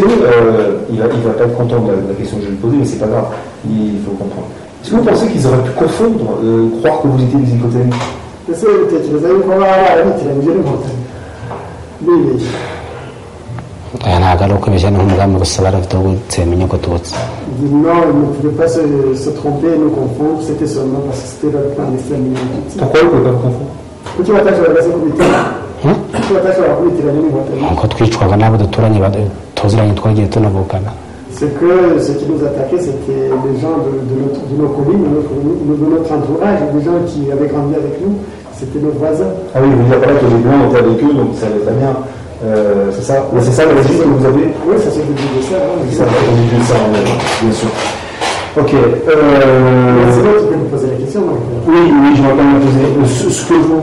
il va pas être content de la question que je vais lui poser, mais c'est pas grave, il faut comprendre. Est-ce que vous pensez qu'ils auraient pu confondre, croire que vous étiez des icothémies? ntabwo ari uko bijyana nk'umugambi gusa barafite gutsemba inyogototsi. Non, ils ne pouvaient pas se tromper et nous confondre, c'était seulement parce que c'était leur plan d'extermination. Pourquoi ils ne pouvaient pas vous confondre? Kuki batashobora kubitira? Kuki batashobora kubitiranya n'inkotanyi? Nuko twicwaga n'abo duturanye tuziranye twagiye tunavukana. C'est que ce qui nous attaquait, c'était les gens de nos collines, de notre entourage, des gens qui avaient grandi avec nous, c'était nos voisins. Ah oui, vous dites que les blancs étaient avec eux, donc ça allait très bien. C'est ça le régime que vous avez? Oui, ça c'est du de ça. Ça va être du de ça, bien sûr. Ok. C'est toi qui peux me poser la question. Oui, je vais quand même poser. Ce que vous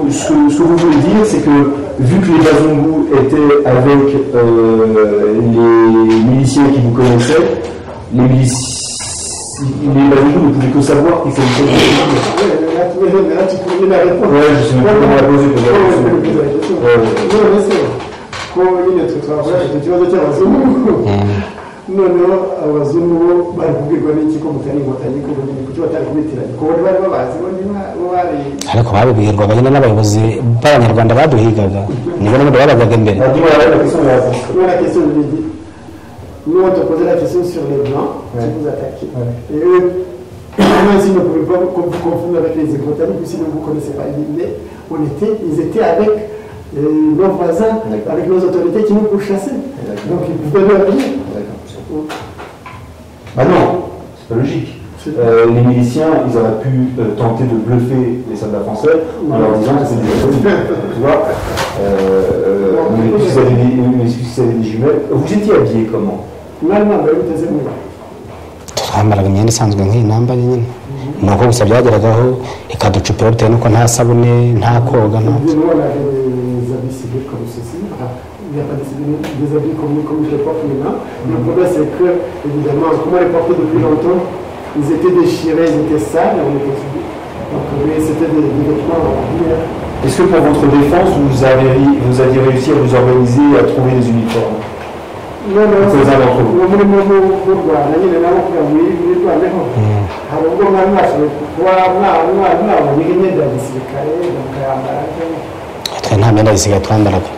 voulez dire, c'est que vu que les Bazungu étaient avec les miliciens qui vous connaissaient, les Bazungu ne pouvaient que savoir qu'ils s'agissait de Là, tu peux donner la réponse. Ouais, je sais même pas comment la poser. Non, mais c'est noneho abazungu bari kubwirwa n'iki ko mutari inkotanyi ko kuki batari kubitiranya ko bari babazi bo bari ariko babibwirwaga nyine n'abayobozi b'abanyarwanda baduhigaga nibo n'ubundi babajyaga imbere. La question de l'idée. Nous on te posait la question sur les blancs qui vous attaquaient. Et eux, même s'ils ne pouvaient pas vous confondre avec les incontanies, puisque vous ne connaissez pas, ils étaient avec nos voisins, avec nos autorités qui nous pourchassaient. Donc ils pouvaient leur dire. Bah non, c'est pas logique. Les miliciens, ils auraient pu tenter de bluffer les soldats français en leur disant que c'était des jumelles. Tu vois mais si vous avez des jumelles, vous étiez habillés comment? twambaraga imyenda isanzwe nk'iyi nambaye nyine ni uko gusa byageragaho ikaducupira bitewe n'uko nta sabune nta koga Il n'y a pas des habits comme je les porte maintenant. Le problème, c'est que, évidemment, comme on les portait depuis longtemps, ils étaient déchirés, ils étaient sales, on était subis. Donc, mais c'était des vêtements ordinaires. Est-ce que pour votre défense, vous aviez réussi à vous organiser et à trouver des uniformes? Non, nta myenda yisigaye twambaraga.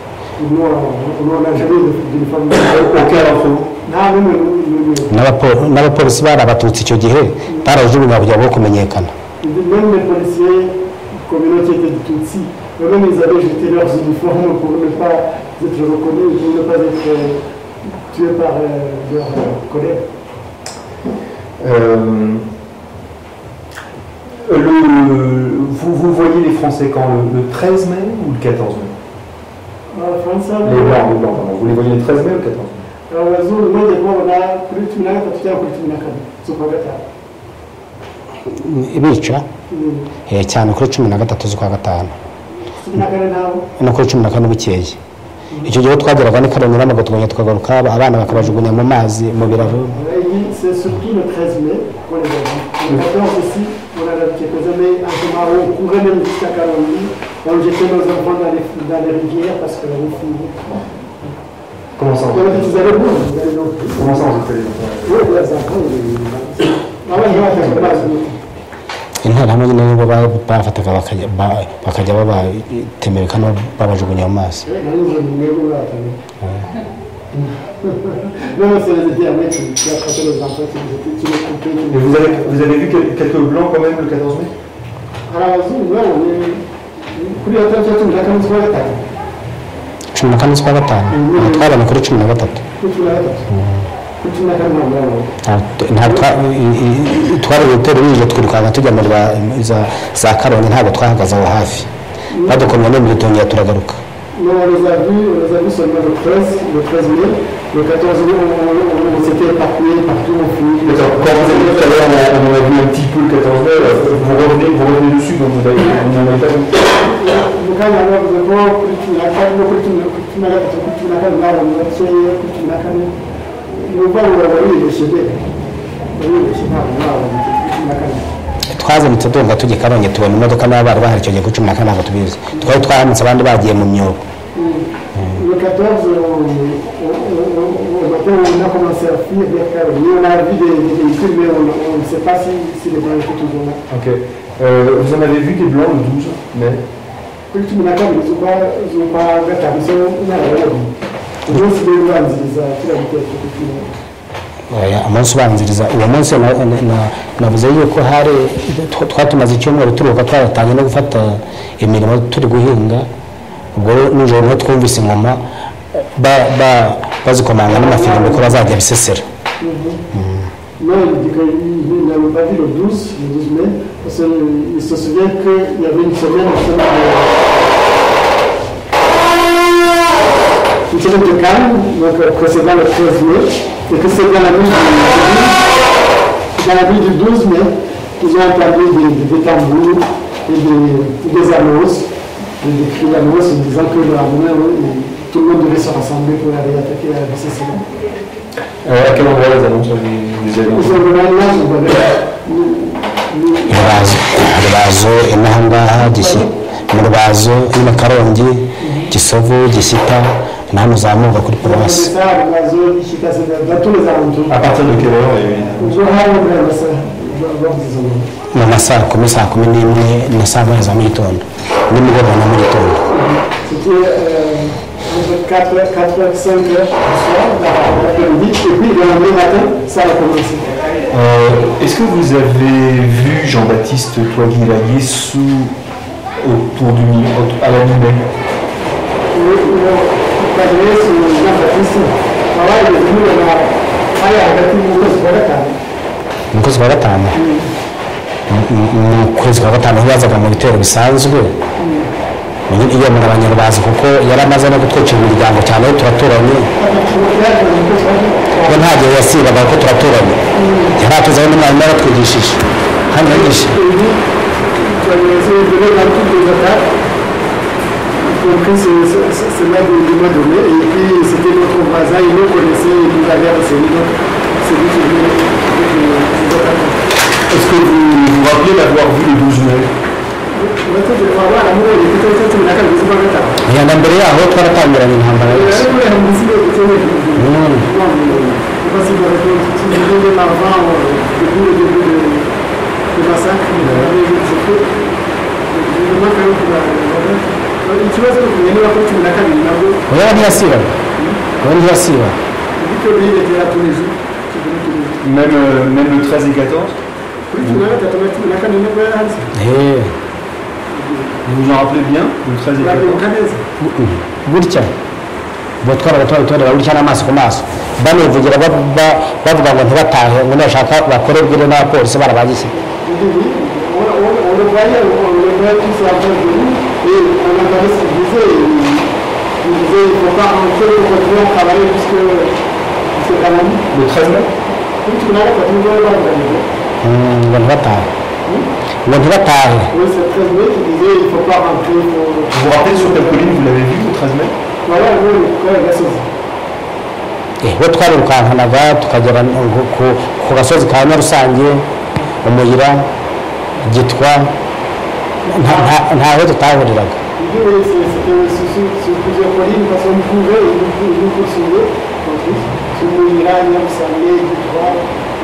n'abapolisi bari abatutsi icyo gihe barajugunya kugira ngo kumenyekana. Même les policiers, communauté était de Tutsi, eux-mêmes ils avaient jeté leurs uniformes pour ne pas être reconnus, pour ne pas être tués par leurs collègues. Vous voyez les Français quand le 13 mai ou le 14 mai? Les Blancs, pardon. Vous les voyez le 13 mai ou le 14 mai? ibica cyane kuri 13 z'ukwa gatanu no kuri 14 bukeye. Icyo gihe twageraga ni Karemera n'agatuganya tukagaruka abana bakabajugunya mu mazi mu biraro. C'est surtout le 13 mai pour les enfants. Le 14 aussi, on a quelques années, un peu marrant, on courait même jusqu'à Calomnie, on jetait nos enfants dans les rivières parce que on fouillait. Comment ça? Vous allez où? Vous allez dans le... Comment ça, vous faites les enfants? Oui, les enfants, interahamwe nyine nibo bafataga bakajya babatemereka no babajugunya mu mazi. Non, c'est les intérêts qui attrapaient les enfants, qui les coupaient. Et vous avez vu quelques blancs quand même le 14 mai? Alors, oui, on est... Kuri atatu ndakana zwa gatatu. 14 z'ukwa gatanu. Twabana kuri 13. Twari gutera ibije twirukanka tujya mu za Karongi ntabwo twahagaze aho hafi badukomye n'imitongo turagaruka. Non, on les a vus seulement le 13 mai. Le 14 mai, on s'était éparpillés partout au fil. Quand vous avez dit tout à l'heure, on a vu un petit peu le 14 mai, vous revenez dessus, donc vous n'avez pas vu. twazamutse ndumva tujya Karongi tubona imodoka n'abari bahari icyo gihe ku 14 ntabwo tubizi twari twaramutse abandi bagiye mu myobo. Le 14, on a commencé à fuir vers Caroline. On a vu des véhicules, mais on ne sait pas si les blancs étaient toujours là. Ok. Vous en avez vu des blancs le 12 mai? Oui, tu me l'as dit, ils n'ont pas rétabli. Ils ont aussi des blancs, umunsi ubanziriza uwo munsi navuze yuko hari twatumaze icyumweru turuhuka twaratangiye no gufata imirimo turi guhinga. Ubwo nijoro no twumvise ingoma bazikomanga n'amafirimbi ko bazajya bisesera. Non, il dit qu'il n'avait pas vu le 12 mai, parce qu'il se souvient qu'il y avait une semaine de calme, donc précédant le 13 mai, et que c'est dans la nuit du 12 mai qu'ils ont entendu des tambours et des annonces, des cris d'annonce disant que le lendemain, tout le monde devait se rassembler pour aller attaquer la BCC. À quel endroit les annonces Rubazo inahangaha mu Rubazo ino Karongi Gisovu Gisita nano zamuka kuri Paruwasi. À partir de quelle heure? Mu masaha 10 na saa 10 za mu gitondo nimugoroba na mu gitondo. Entre 4h, 5h du soir, l'après-midi, et puis le lendemain matin, ça a commencé. Est-ce que vous avez vu Jean-Baptiste Touaguilaguier autour à la mi-mai? Oui, Jean-Baptiste, il est venu hagati mu kwezi kwa gatanu. Mu kwezi kwa gatanu yazaga mu bitero bisanzwe iyo muri Abanyarubazi kuko yari amaze no gutwicira imiryango cyane turaturanye. Ko ntagiye yasibaga ko turaturanye yari atuzaho n'umwanya yaratwigishije kandi yigisha. C'est là où il m'a donné, et puis c'était notre voisin, il nous connaissait, il nous avait renseigné, donc c'est lui qui nous a. Est-ce que vous vous rappelez l'avoir vu le 12 mai? Yanda mbere yaho twaratangiranye intambara yose. Même le 13 et 14? Vous vous en rappelez bien, le 13 et 14? Gutya botwara abaturage bagurikira n'amaso ku maso banivugira bavuga ngo ntibatahe ngo nibashaka bakorerwe n'abapolisi barabagize Le 13 mai ngo ntibatahe ngo ntibatahe Oui, c'est le 13 mai qui disait il ne faut pas rentrer. Vous vous rappelez sur quelle colline vous l'avez vu le 13 mai? Voilà, oui, le Gasozi. we twarukankanaga tukagera ku gasozi ka Nyarusange umuyira gitwa ntaho tutahuriraga Oui, c'était sur plusieurs collines parce qu'on pouvait nous poursuivre. Sur Mouira, Nyarusange, Gitwa.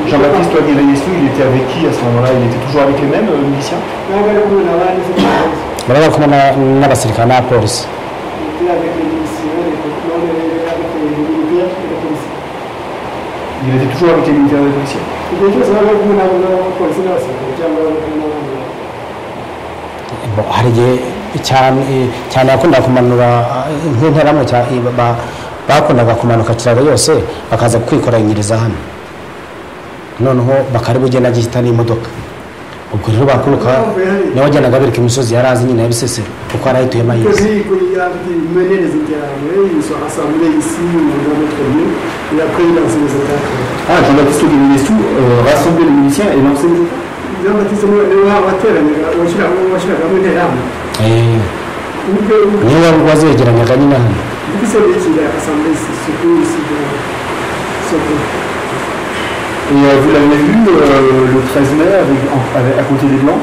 Jean-Baptiste Ouaguirre-Yesu, il était avec qui à ce moment-là? Il était toujours avec les mêmes miliciens? bari bari kumwe n'abasirikare n'abapolisi Il était toujours avec les militaires et les policiers? hari igihe cyane yakundaga kumanura nk'interahamwe bakundaga kumanuka Kirago yose bakaza kwikoranyiriza hano noneho bakari bugenda gihita n'imodoka ubwo rero bakuruka niwe wagendaga bereka imisozi yari azi nyine ya Bisesero kuko yari ayituyemo ayizi Ah, Jean-Baptiste Ouaguirre-Yesu rassemblait les miliciens et lançait les autres? niwe wazegeranyaga nyine hano Et vous l'avez vu le 13 mai à côté des Blancs?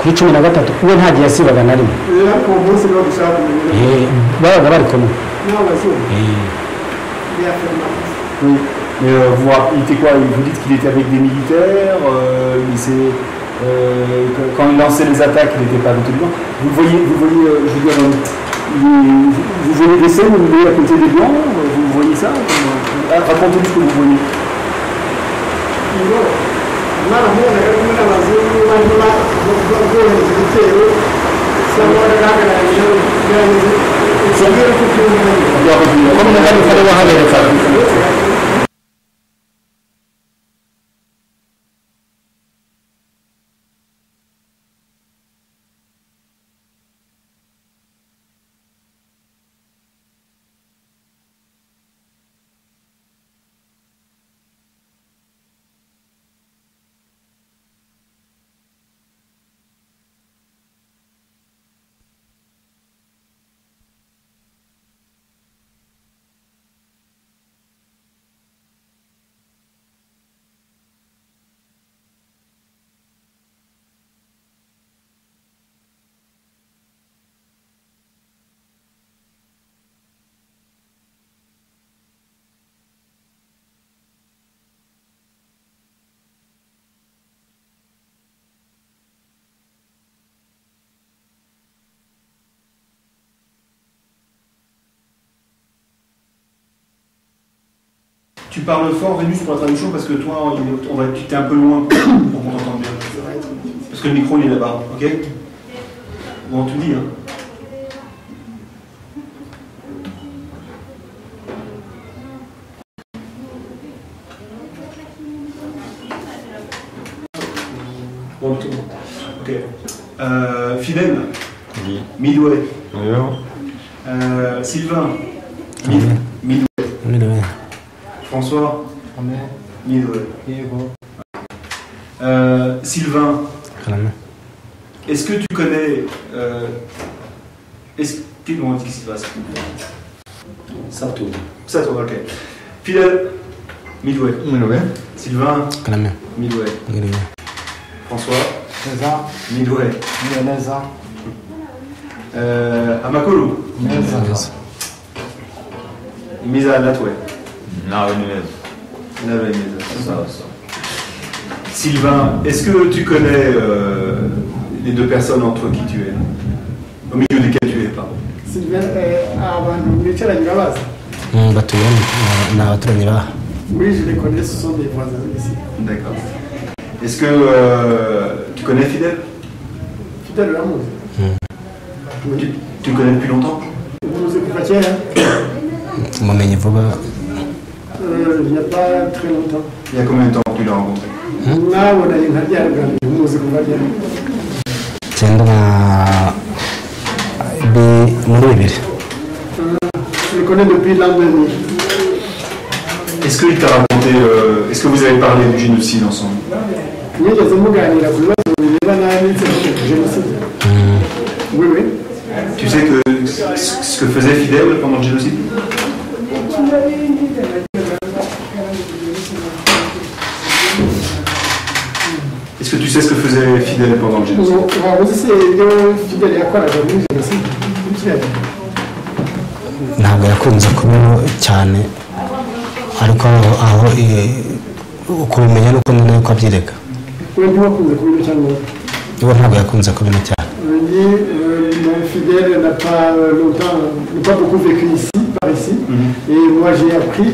kuri 13 we nta gihe yasibaga na rimwe babaga bari kumwe Oui. Mais il était quoi? Vous dites qu'il était avec des militaires, quand il lançait les attaques, il n'était pas avec les Blancs. Vous voyez, je veux dire, vous voyez des scènes où il est à côté des Blancs, vous voyez ça? Racontez-nous ce que vous voyez. Tu parles fort, Vénus, pour la traduction, parce que toi, tu t'es un peu loin pour qu'on t'entende bien. Parce que le micro, il est là-bas, ok? Bon, tu dis, hein. Bon, tout. Ok. Fidèle. Oui. Midway. Alors Sylvain. Midway. François. Midway. Sylvain. Est-ce que tu connais... qu'est-ce qui se passe? Ça tourne. Ça tourne, ok. Fidèle. Midway. Sylvain. Midway. François. Midway. Amakolo. Misa Latoué. Sylvain, est-ce que tu connais les deux personnes entre qui tu es? Au milieu desquelles tu es, pardon. Sylvain, avant de oui, je les connais, ce sont des voisins ici. D'accord. Est-ce que tu connais Fidèle? Fidèle l'amour. Tu connais depuis longtemps? Vous êtes pas tiens, mumenye vuba il n'y a pas très longtemps. Il y a combien de temps que tu l'as rencontré? Là, on a une carrière, vous êtes pas tiens. cyenda muri bibiri. Je le connais depuis l'an 2000. Est-ce qu'il t'a raconté, est-ce que vous avez parlé du génocide ensemble? Nigeze muganira ku bibazo bireba nabi génocide. Oui, oui. Tu sais que ce que faisait Fidèle pendant le génocide? Est-ce que tu sais ce que faisait Fidèle pendant le génocide? Fidèle yakoraga muri génocide. ntabwo yakunze kubino cyane ariko aho kubimenya nuko nyine yuko abyirega. We ntiwakunze kubino cyane? Iwe ntabwo yakunze kubino cyane. Mon Fidèle n'a pas longtemps, n'a pas beaucoup vécu ici, par ici. Et moi j'ai appris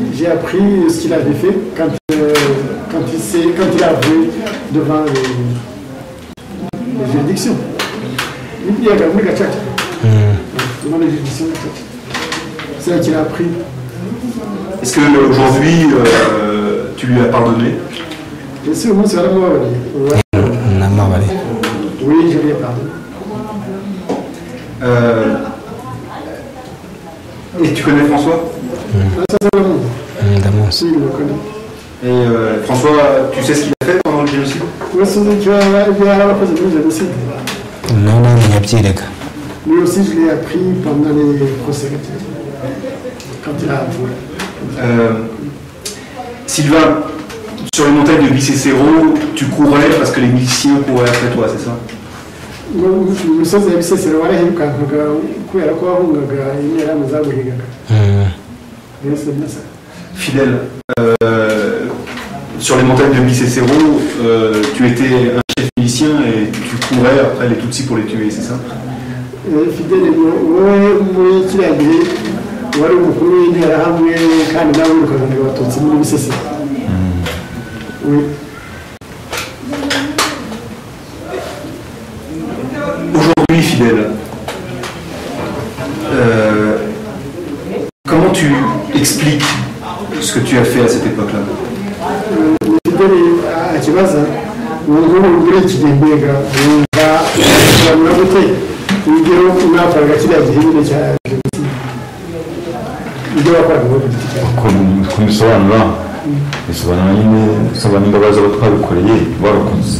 ce qu'il avait fait quand il a avoué devant les juridictions. Il y a devant les juridictions. C'est là qu'il a appris. Est-ce qu'aujourd'hui, tu lui as pardonné? Bien sûr, moi c'est vraiment oui, je lui ai pardonné. Et tu connais François? Ça c'est vraiment. Si, je le connais. Et François, tu sais ce qu'il a fait pendant le génocide? Oui, c'est ce qu'il a fait pendant le génocide. Lui aussi, je l'ai appris pendant les procès. Quand il a avoué. Sylvain, sur les montagnes de Bicécéro, tu courais parce que les miliciens couraient après toi, c'est ça? Umusozi wa Bisesero warahirukankaga kubera ko wahungaga interahamwe zaguhigaga. Fidèle, sur les montagnes de Bicécéro, tu étais un chef milicien et tu courais après les Tutsis pour les tuer, c'est ça? Fidèle, wowe muri kiriya gihe wari umukuru w'interahamwe kandi nawe wirukankaga abatutsi muri Bisesero. Oui. Aujourd'hui, Fidèle, comment tu expliques ce que tu as fait à cette époque-là? Fidèle à Kibaza, muri iki gihe mbega wumva gute urugero mwakoraga kiriya gihe nyine cya jenoside ibyo wakoraga muri giti cyawe kubisobanura bisobanura nyine bisobanura imbabazi abo twabikoreye barakoze.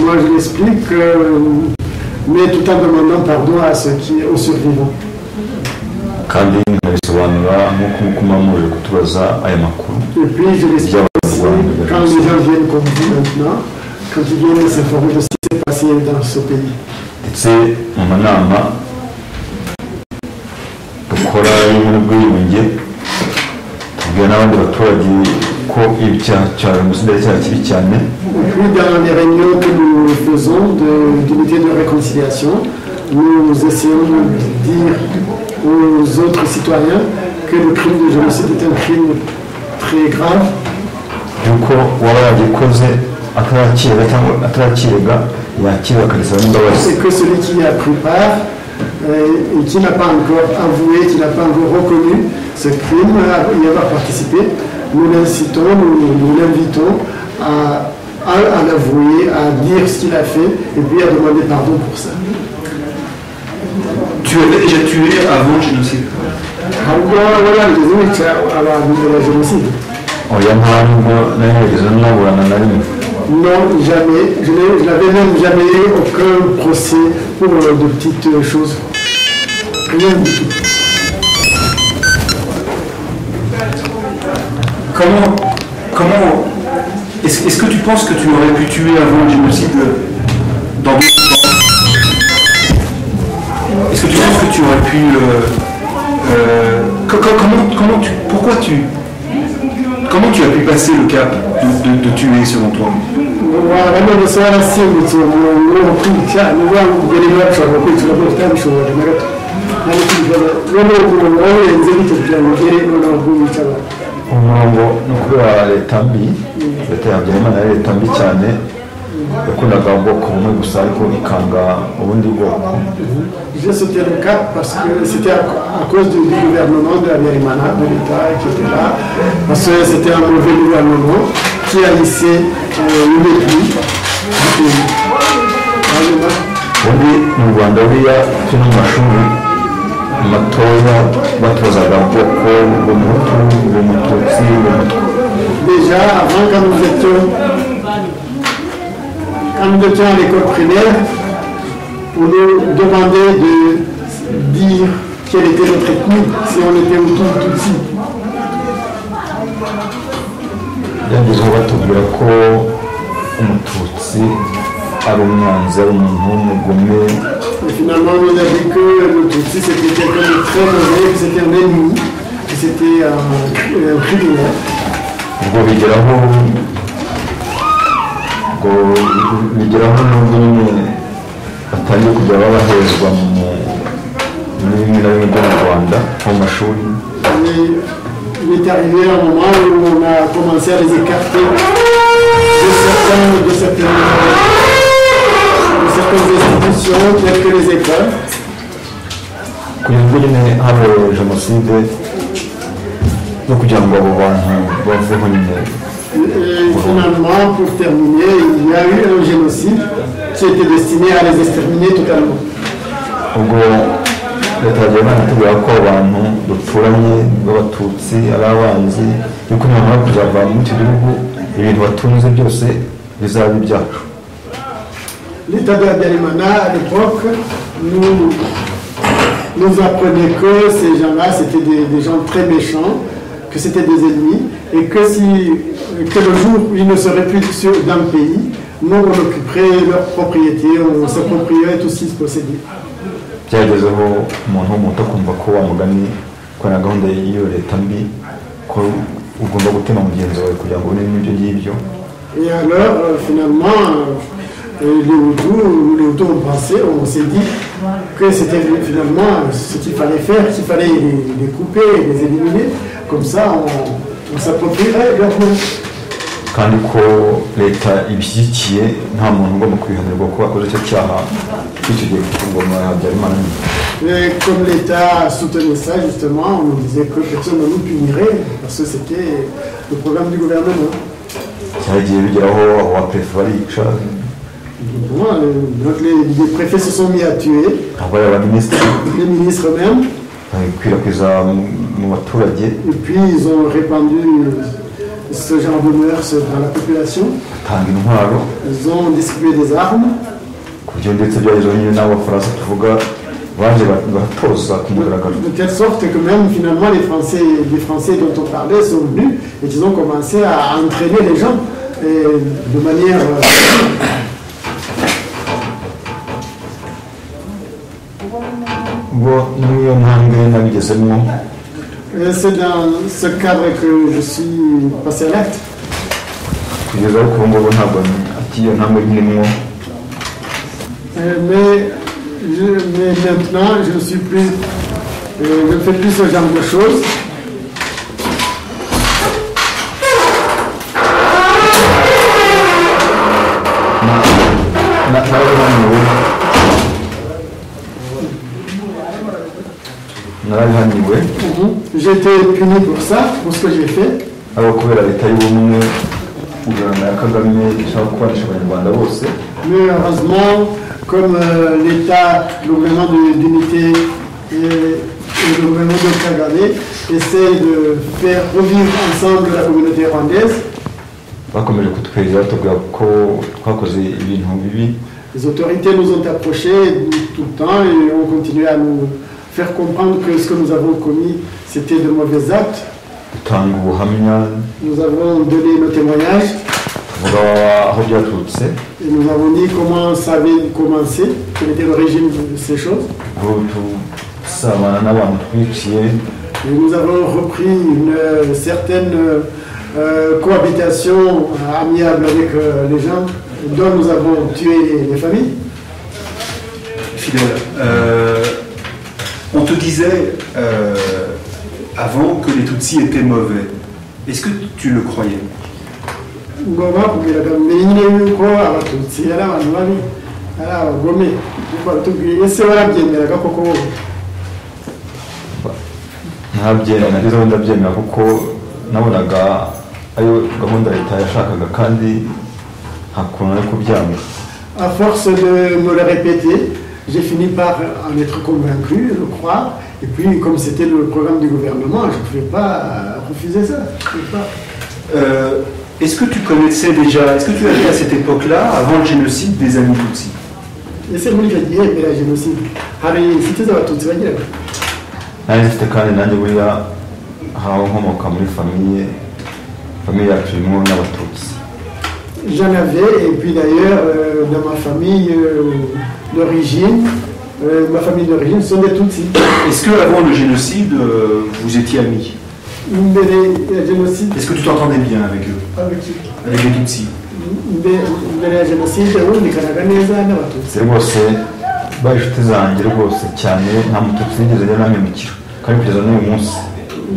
Moi je l'explique, mais tout en demandant pardon à ceux aux survivants. kandi nkabisobanura nk'uko mwaje kutubaza aya makuru. Et puis je l'explique aussi quand les gens viennent comme vous maintenant, quand ils viennent s'informer de ce qui s'est passé dans ce pays. ndetse mu manama dukora y'ubwiyunge tubwira n'abandi baturage ko icyaha cya jenoside ari icyaha kibi cyane. Et puis dans les réunions que nous faisons d'unité de réconciliation, nous essayons de dire aux autres citoyens que le crime de génocide est un crime très grave. yuko waba yagikoze atarakirega cyangwa atarakirega yakira akarisaba n'imbabazi. C'est que celui qui a pris part et qui n'a pas encore avoué, qui n'a pas encore reconnu ce crime, y avoir participé, nous l'incitons, nous l'invitons à l'avouer, à dire ce qu'il a fait et puis à demander pardon pour ça. Tu avais déjà tué avant le génocide? Voilà, les autres, avant le génocide. oya ntabwo nahegeze naburana na rimwe. Non, jamais. Je n'avais même jamais eu aucun procès pour de petites choses. Rien du tout. Comment est-ce que tu penses que tu aurais pu tuer avant le génocide dans d'autres temps? Est-ce que tu penses que tu aurais pu comment tu as pu passer le cap de tuer selon toi? umurongo no kubera leta mbi leta ya Habyarimana yari leta mbi cyane yakundaga ubwoko bumwe gusa ariko ikanga ubundi bwoko. C'était le cas parce que c'était à cause du gouvernement de Habyarimana, de l'État qui était là, parce que c'était un mauvais gouvernement qui haïssait une ethnie du pays. ubundi mu Rwanda buriya turi no mu mashuri matoya batozaga ubwoko bw'umuhutu, bw'umututsi, bw'umutwa. Déjà, avant, quand nous étions à l'école primaire, on nous demandait de dire quelle était notre ethnie, si on était Hutu ou Tutsi. byagezeho batubwira ko umututsi ari umwanzi, ari umuntu w'umugome. Et finalement, on nous a dit que le Tutsi c'était quelqu'un de très mauvais, que c'était un ennemi, que c'était un criminel. ubwo bigeraho n'ubwo nyine batangiye kujya babahezwa muri bimwe na bimwe byo mu Rwanda mu mashuri. Il est arrivé un moment où on a commencé à les écarter de certaines institutions telles que les écoles. kugira ngo nyine habe jenoside no kugira ngo abo bantu baveho nyine. Et finalement, pour terminer, il y a eu un génocide qui était destiné à les exterminer totalement. ubwo leta yagiye banatubwira ko abantu duturanye b'abatutsi ari abanzi, yuko nibamara kuzava muri icyo gihugu ibintu batunze byose bizaba ibyacu. L'État de Habyarimana, à l'époque, nous apprenait que ces gens-là, c'était des gens très méchants, que c'était des ennemis, et que le jour où ils ne seraient plus dans le pays, nous on occuperait leur propriété, on s'approprierait tout ce qui se possédait. byagezeho umuntu w'umuto akumva ko wa mugani ko na gahunda y'iyo leta mbi ko ugomba gutema mugenzi wawe kugira ngo ubone n'ibyo ngibyo. Et alors, finalement, les Hutus ont pensé, on s'est dit que c'était finalement ce qu'il fallait faire, qu'il fallait les couper, les éliminer, comme ça on s'approprierait leur nom. kandi ko leta ibishyigikiye nta muntu ugomba kwihanirwa ko akoze icyo cyaha icyo gihe ku ngoma ya Habyarimana. Et comme l'État soutenait ça, justement, on nous disait que personne ne nous punirait, parce que c'était le programme du gouvernement. cyagiye bigeraho aho abaperefe barica. Donc les préfets se sont mis à tuer, les ministres même, babikwirakwiza mu baturage. et puis ils ont répandu ce genre de mœurs dans la population. batanga intwaro. Ils ont distribué des armes. ku buryo ndetse byagezeho nyine n'abafaransa tuvuga baje baratoza ku mugaragaro. De telle sorte que même finalement les Français dont on parlait sont venus et ils ont commencé à entraîner les gens de manière ubwo n'iyo ntambwe nabigezemo. c'est dans ce cadre que je suis passé à l'acte. kugeza aho ubu ngubu ntabwo iyo ntambwe nkirimo. Mais maintenant je ne suis plus, je ne fais plus ce genre de choses. J'ai été puni pour ça, pour ce que j'ai fait. Mais heureusement, comme l'État, le gouvernement d'unité et le gouvernement de Kagame essaie de faire revivre ensemble la communauté rwandaise, les autorités nous ont approchés tout le temps et ont continué à nous faire comprendre que ce que nous avons commis, c'était de mauvais actes. Nous avons donné nos témoignages. Et nous avons dit comment ça avait commencé, quel était l'origine de ces choses. Et nous avons repris une certaine cohabitation amiable avec les gens dont nous avons tué les familles. Fidèle, on te disait avant que les Tutsis étaient mauvais. Est-ce que tu le croyais? ngo bakubwiraga mbere nyine yuko abatutsi ari abantu babi ari abagome kuko batubwiye ese warabyemeraga koko wowe ntabyemera nagezeho ndabyemera kuko nabonaga ayo gahunda leta yashakaga kandi nta kuntu ari kubyanga. À force de me le répéter, j'ai fini par en être convaincu, je crois. Et puis, comme c'était le programme du gouvernement, je ne pouvais pas refuser ça. Est-ce que tu connaissais déjà, est-ce que tu avais à cette époque-là, avant le génocide, des amis Tutsi? Et c'est moi qui ai dit, mais le génocide. C'était dans la Tutsi, c'était quand même l'année où il y a une famille absolument Tutsi. J'en avais, et puis d'ailleurs, dans ma famille d'origine, sont des Tutsis. Est-ce qu'avant le génocide, vous étiez amis? Est-ce que tu t'entendais bien avec eux? Avec qui? Avec les Tutsis. C'est rwose bari inshuti zanjye rwose cyane nta mututsi nigeze ajya namemukira kandi kugeza n'uyu munsi.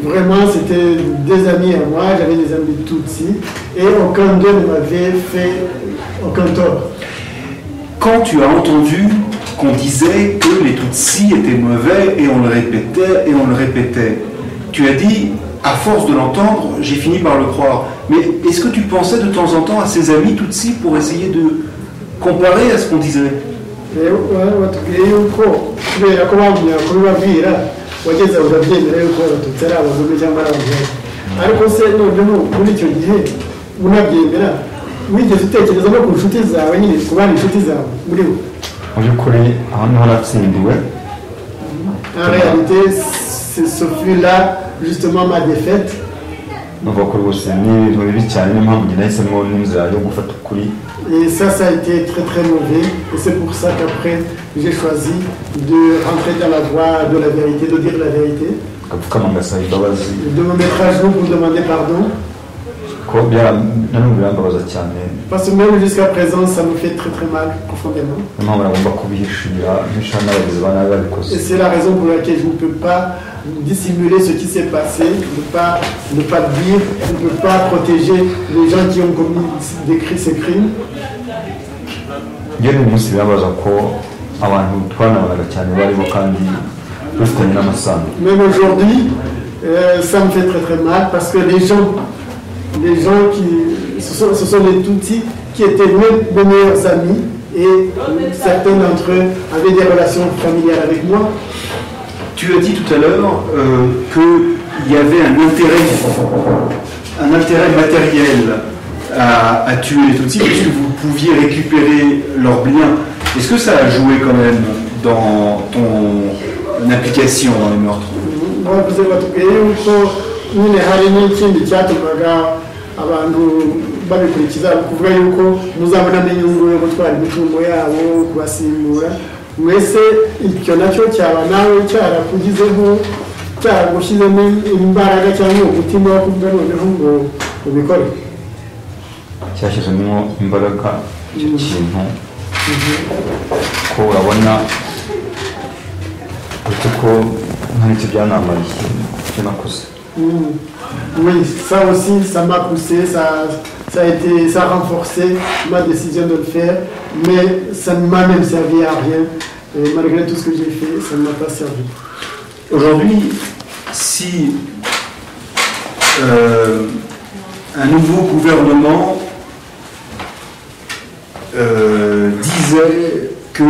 Vraiment, c'était des amis à moi, j'avais des amis Tutsis et aucun d'eux ne m'avait fait aucun tort. Quand tu as entendu qu'on disait que les Tutsis étaient mauvais et on le répétait, tu as dit, à force de l'entendre, j'ai fini par le croire. Mais est-ce que tu pensais de temps en temps à ces amis Tutsis pour essayer de comparer à ce qu'on disait? wageze urabyemera yuko abatutsi ari abagome cyangwa ari abagore ariko se noneho muri icyo gihe unabyemera wigeze utekereza no ku nshuti zawe nyine ku bandi inshuti zawe muri bo mu by'ukuri ahantu haratsindiwe. En réalité ce fut là justement ma défaite. Numva ko rwose ni ibintu bibi cyane niyo mpamvu njye nahisemo n'inzira yo gufata ukuri. Et ça a été très très mauvais et c'est pour ça qu'après j'ai choisi de rentrer dans la voie de la vérité, de dire la vérité, de me mettre à genoux pour demander pardon. Parce que même jusqu'à présent ça me fait très très mal profondément. Et c'est la raison pour laquelle je ne peux pas dissimuler ce qui s'est passé, ne pas le dire, ne peux pas protéger les gens qui ont commis ces crimes. Même aujourd'hui, ça me fait très très mal parce que les gens ce sont les Tutsis qui étaient mes meilleurs amis et certains d'entre eux avaient des relations familiales avec moi. Tu as dit tout à l'heure qu'il y avait un intérêt matériel à tuer les Tutsis puisque vous pouviez récupérer leurs biens. Est-ce que ça a joué quand même dans ton implication dans les meurtres? abantu babikurikiza kuvuga yuko muzabona n'inyungu yo gutwara imitungo yabo kubasimbura mwese icyo nacyo cyaba nawe cyarakugizeho cyaragushyizemo imbaraga cyangwa umutima wo kuvuga noneho ngo ubikore cyashyizemo imbaraga icyo kintu ko urabona ko ntacyo byanamariye icyo nakoze. Oui, ça aussi, ça m'a poussé, ça a renforcé ma décision de le faire, mais ça ne m'a même servi à rien. Et malgré tout ce que j'ai fait, ça ne m'a pas servi. Aujourd'hui, si un nouveau gouvernement disait que,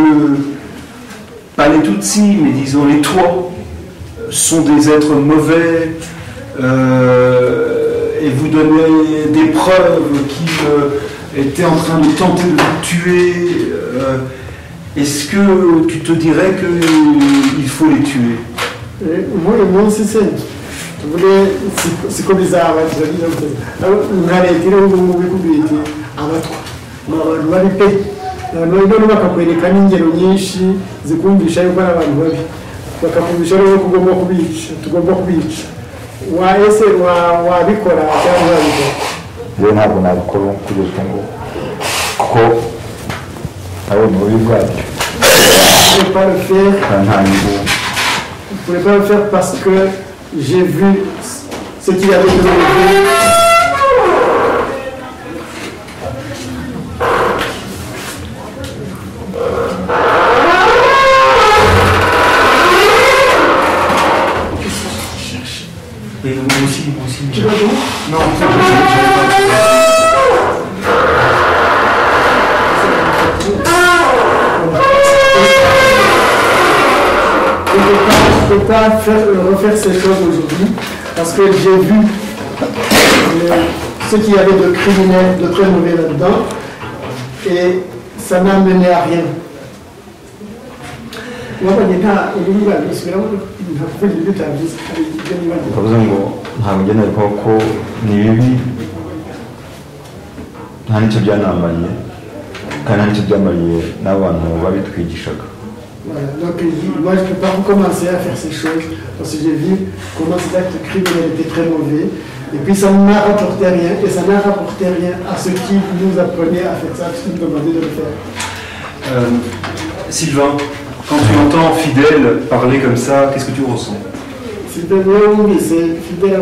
pas les Tutsis, mais disons les Twa, sont des êtres mauvais, et vous donnez des preuves qu'ils étaient en train de tenter de vous tuer, est-ce que tu te dirais qu'il faut les tuer? Moi aussi c'est comme les Arabes, bakakwereka n'ingero nyinshi zikumvisha yuko ari abantu babi bakakumvisha rero ko tugomba kubica ese wabikora cyangwa wabikora? Rero ntabwo nabikora kugeza ngo kuko abona ububi bwabyo. Je ne peux pas le faire. Je ne pouvais pas le faire parce que j'ai vu ce qu'il y avait devant les yeux. Non, je ne peux pas refaire ces choses aujourd'hui parce que j'ai vu ce qu'il y avait de criminel, de très mauvais là-dedans et ça n'a mené à rien. Ukavuze ngo ntabwo ugena ko ni bibi nta n'icyo byanamariye kandi nta n'icyo byamariye n'abantu babitwigishaga. Voilà, donc moi je ne peux pas recommencer à faire ces choses parce que j'ai vu comment cet acte criminel était très mauvais et puis ça n'a rapporté rien et ça n'a rapporté rien à ceux qui nous apprenaient à faire ça, qui nous demandaient de le faire. Sylvain, quand tu entends Fidèle parler comme ça, qu'est-ce que tu ressens? C'est fidèle à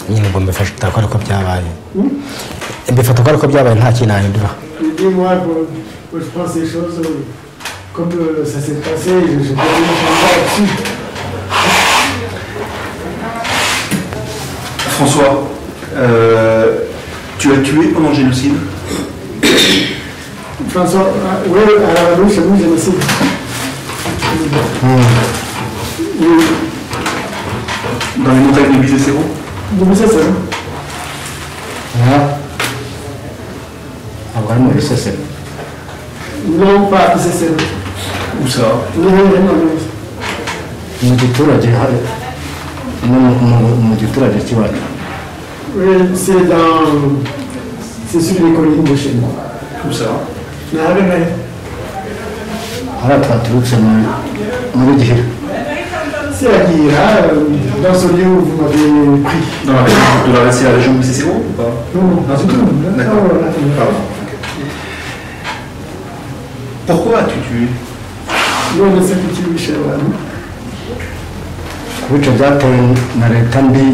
nyine ngo mbifata ko ariko byabaye mbifata ko ariko byabaye nta kintu nahindura. Moi, je pense ces choses comme ça s'est passé, je ne peux pas là-dessus. François, tu as tué pendant le génocide? François, oui, à la bouche, oui, génocide. Dans les montagnes de Bisséro? De Bisséro. Vraiment, c'est non, pas Bisséro. Où ça? Non. Mu giturage hari mu giturage kibaye. Oui, c'est sur les collines de chez moi. Où ça? Hari twaturutse muri Gihira. C'est à Gihira, dans ce lieu où vous m'avez pris. C'est la région de Bisséro ou pas? Non, c'est tout. D'accord. Pardon. Pourquoi as-tu tué? Non, mais c'est petit Michel. Kubica byatewe na leta mbi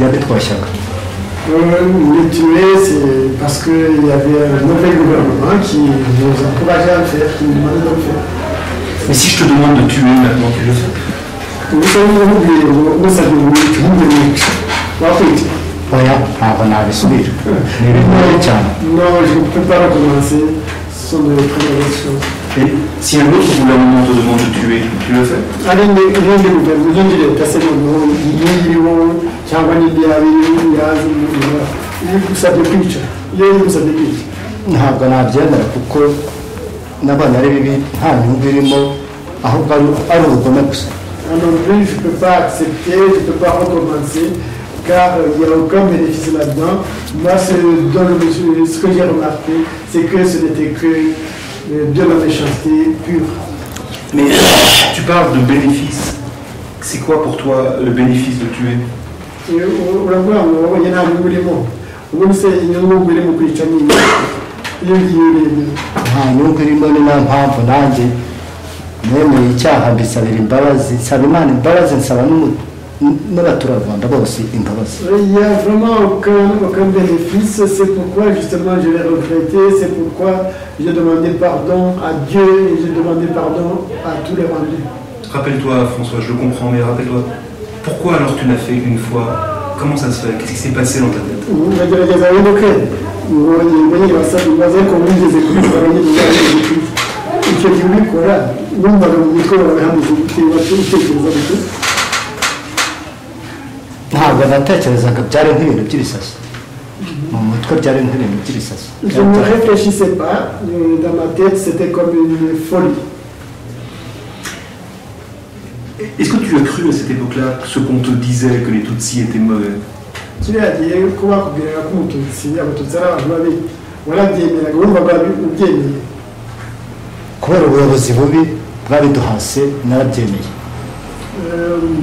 yabitwashyaga. Les tuer, c'est parce qu'il y avait un mauvais gouvernement qui nous encourageait à le faire, qui nous demandait de le faire. Mais si je te demande de tuer maintenant, tu le fais? Vous savez, vous savez, ntabwo nabisubira ni ibintu cyane. Non, je ne peux pas recommencer, ce sont de très mauvaises choses. Et si un autre gouvernement te demande de tuer, tu le fais? Allez, mais passer le nom, cyangwa ntabwo nabyemera kuko n'abana ari bibi nta nyungu irimo ahubwo ari ubugome gusa. Non plus, je ne peux pas accepter, je ne peux pas recommencer, car il n'y a aucun bénéfice là-dedans. Moi, ce que j'ai remarqué, c'est que ce n'était que de la méchanceté pure. Mais tu parles de bénéfice. C'est quoi pour toi le bénéfice de tuer? Il y en a un mouvement. Vous savez, il y a un mouvement qui est nta nyungu irimo ni nta mpamvu nanjye nemeye icyaha mbisabira imbabazi nsaba Imana imbabazi nsaba n'abaturarwanda bose imbabazi. Il n'y a vraiment aucun bénéfice, c'est pourquoi justement je l'ai regretté, c'est pourquoi j'ai demandé pardon à Dieu et j'ai demandé pardon à tous les rendus. Rappelle-toi François, je le comprends, mais rappelle-toi, pourquoi alors tu n'as fait qu'une fois? Comment ça se fait? Qu'est-ce qui s'est passé dans ta tête? ntabwo natekerezaga byari nk'ibintu by'ibisazi mu mutwe byari nk'ibintu by'ibisazi. Je ne réfléchissais pas, dans ma tête c'était comme une folie. Est-ce que tu as cru à cette époque-là ce qu'on te disait que les Tutsis étaient mauvais? kubera ko umututsi abatutsi ari abantu babi warabyemeraga wumvaga ubyemeye? kubera ubuyobozi bubi bwabiduhase narabyemeye.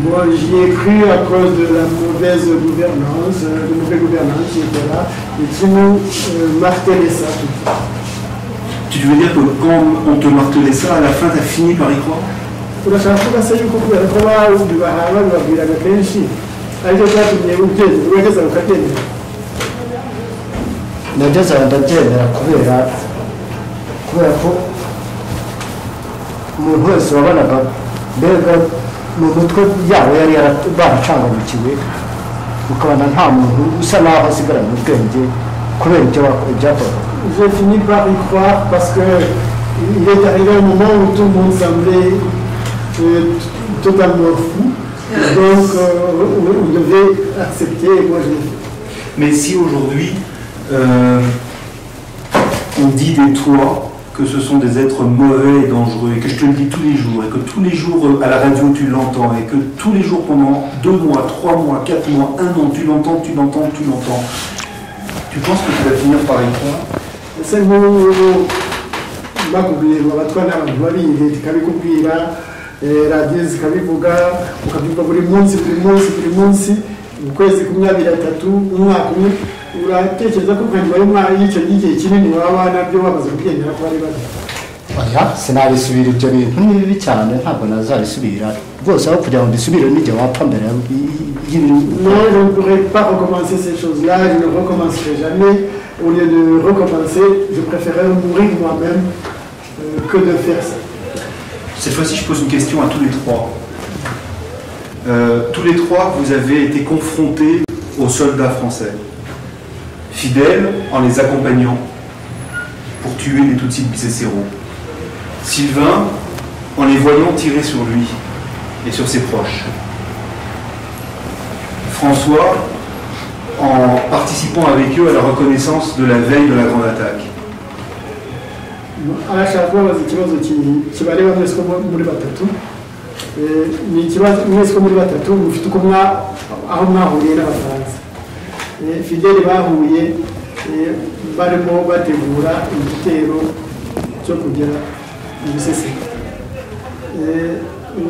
Bon, j'y ai cru à cause de la mauvaise gouvernance, de mauvais gouvernance qui était là et qui nous martelait ça tout le temps. Tu veux dire que quand on te martelait ça, à la fin, tu as fini par y croire? urashaka kuvuga se yuko kubera ko babwiraga kenshi ariko byatumye ubyemera wageze ukabyemera? nageze aho ndabyemera kubera ko umuntu wese wabonaga mbega mu mutwe yabo yari baracangamukiwe ukabona nta muntu usa naho asigaranye ubwenge kubera ibyo byakorwa. Je finis par y croire parce que il est arrivé un moment où tout le monde semblait totalement fou, donc on devait accepter, et moi je l'ai fait. Mais si aujourd'hui on dit des toits que ce sont des êtres mauvais et dangereux, et que je te le dis tous les jours, et que tous les jours à la radio tu l'entends, et que tous les jours pendant 2 mois, 3 mois, 4 mois, 1 an, tu l'entends, tu penses que tu vas finir par y croire? C'est bakubwira abatwara abantu babizi tukabikubwira radiyo zikabivuga ukabyumva buri munsi ukwezi kumwe 2 3 umwaka umwe uratekereza ko kandi bari mwari y'icyo gihe kinini waba nabyo bamaze kugendera ko bari bari oya sinabisubira ibyo bintu ni bibi cyane ntabwo nazabisubira rwose aho kugira ngo mbisubire n'ijya wapfa mbere non je ne pourrais pas recommencer ces choses-là, je ne recommencerai jamais. Au lieu de recommencer, je préférerais mourir moi-même que de faire ça. Cette fois-ci, je pose une question à tous les 3. Tous les 3, vous avez été confrontés aux soldats français, fidèles en les accompagnant pour tuer les Tutsis de Bicécéro. Sylvain, en les voyant tirer sur lui et sur ses proches. François, en participant avec eux à la reconnaissance de la veille de la grande attaque. arashaka kubabaza ikibazo kibareba mwese ko muri batatu ni ikibazo mwese ko muri batatu mufite uko aho mwahuriye n'abafaransa. Fidèle bahuye barimo bategura igitero cyo kugera mu Bisesero.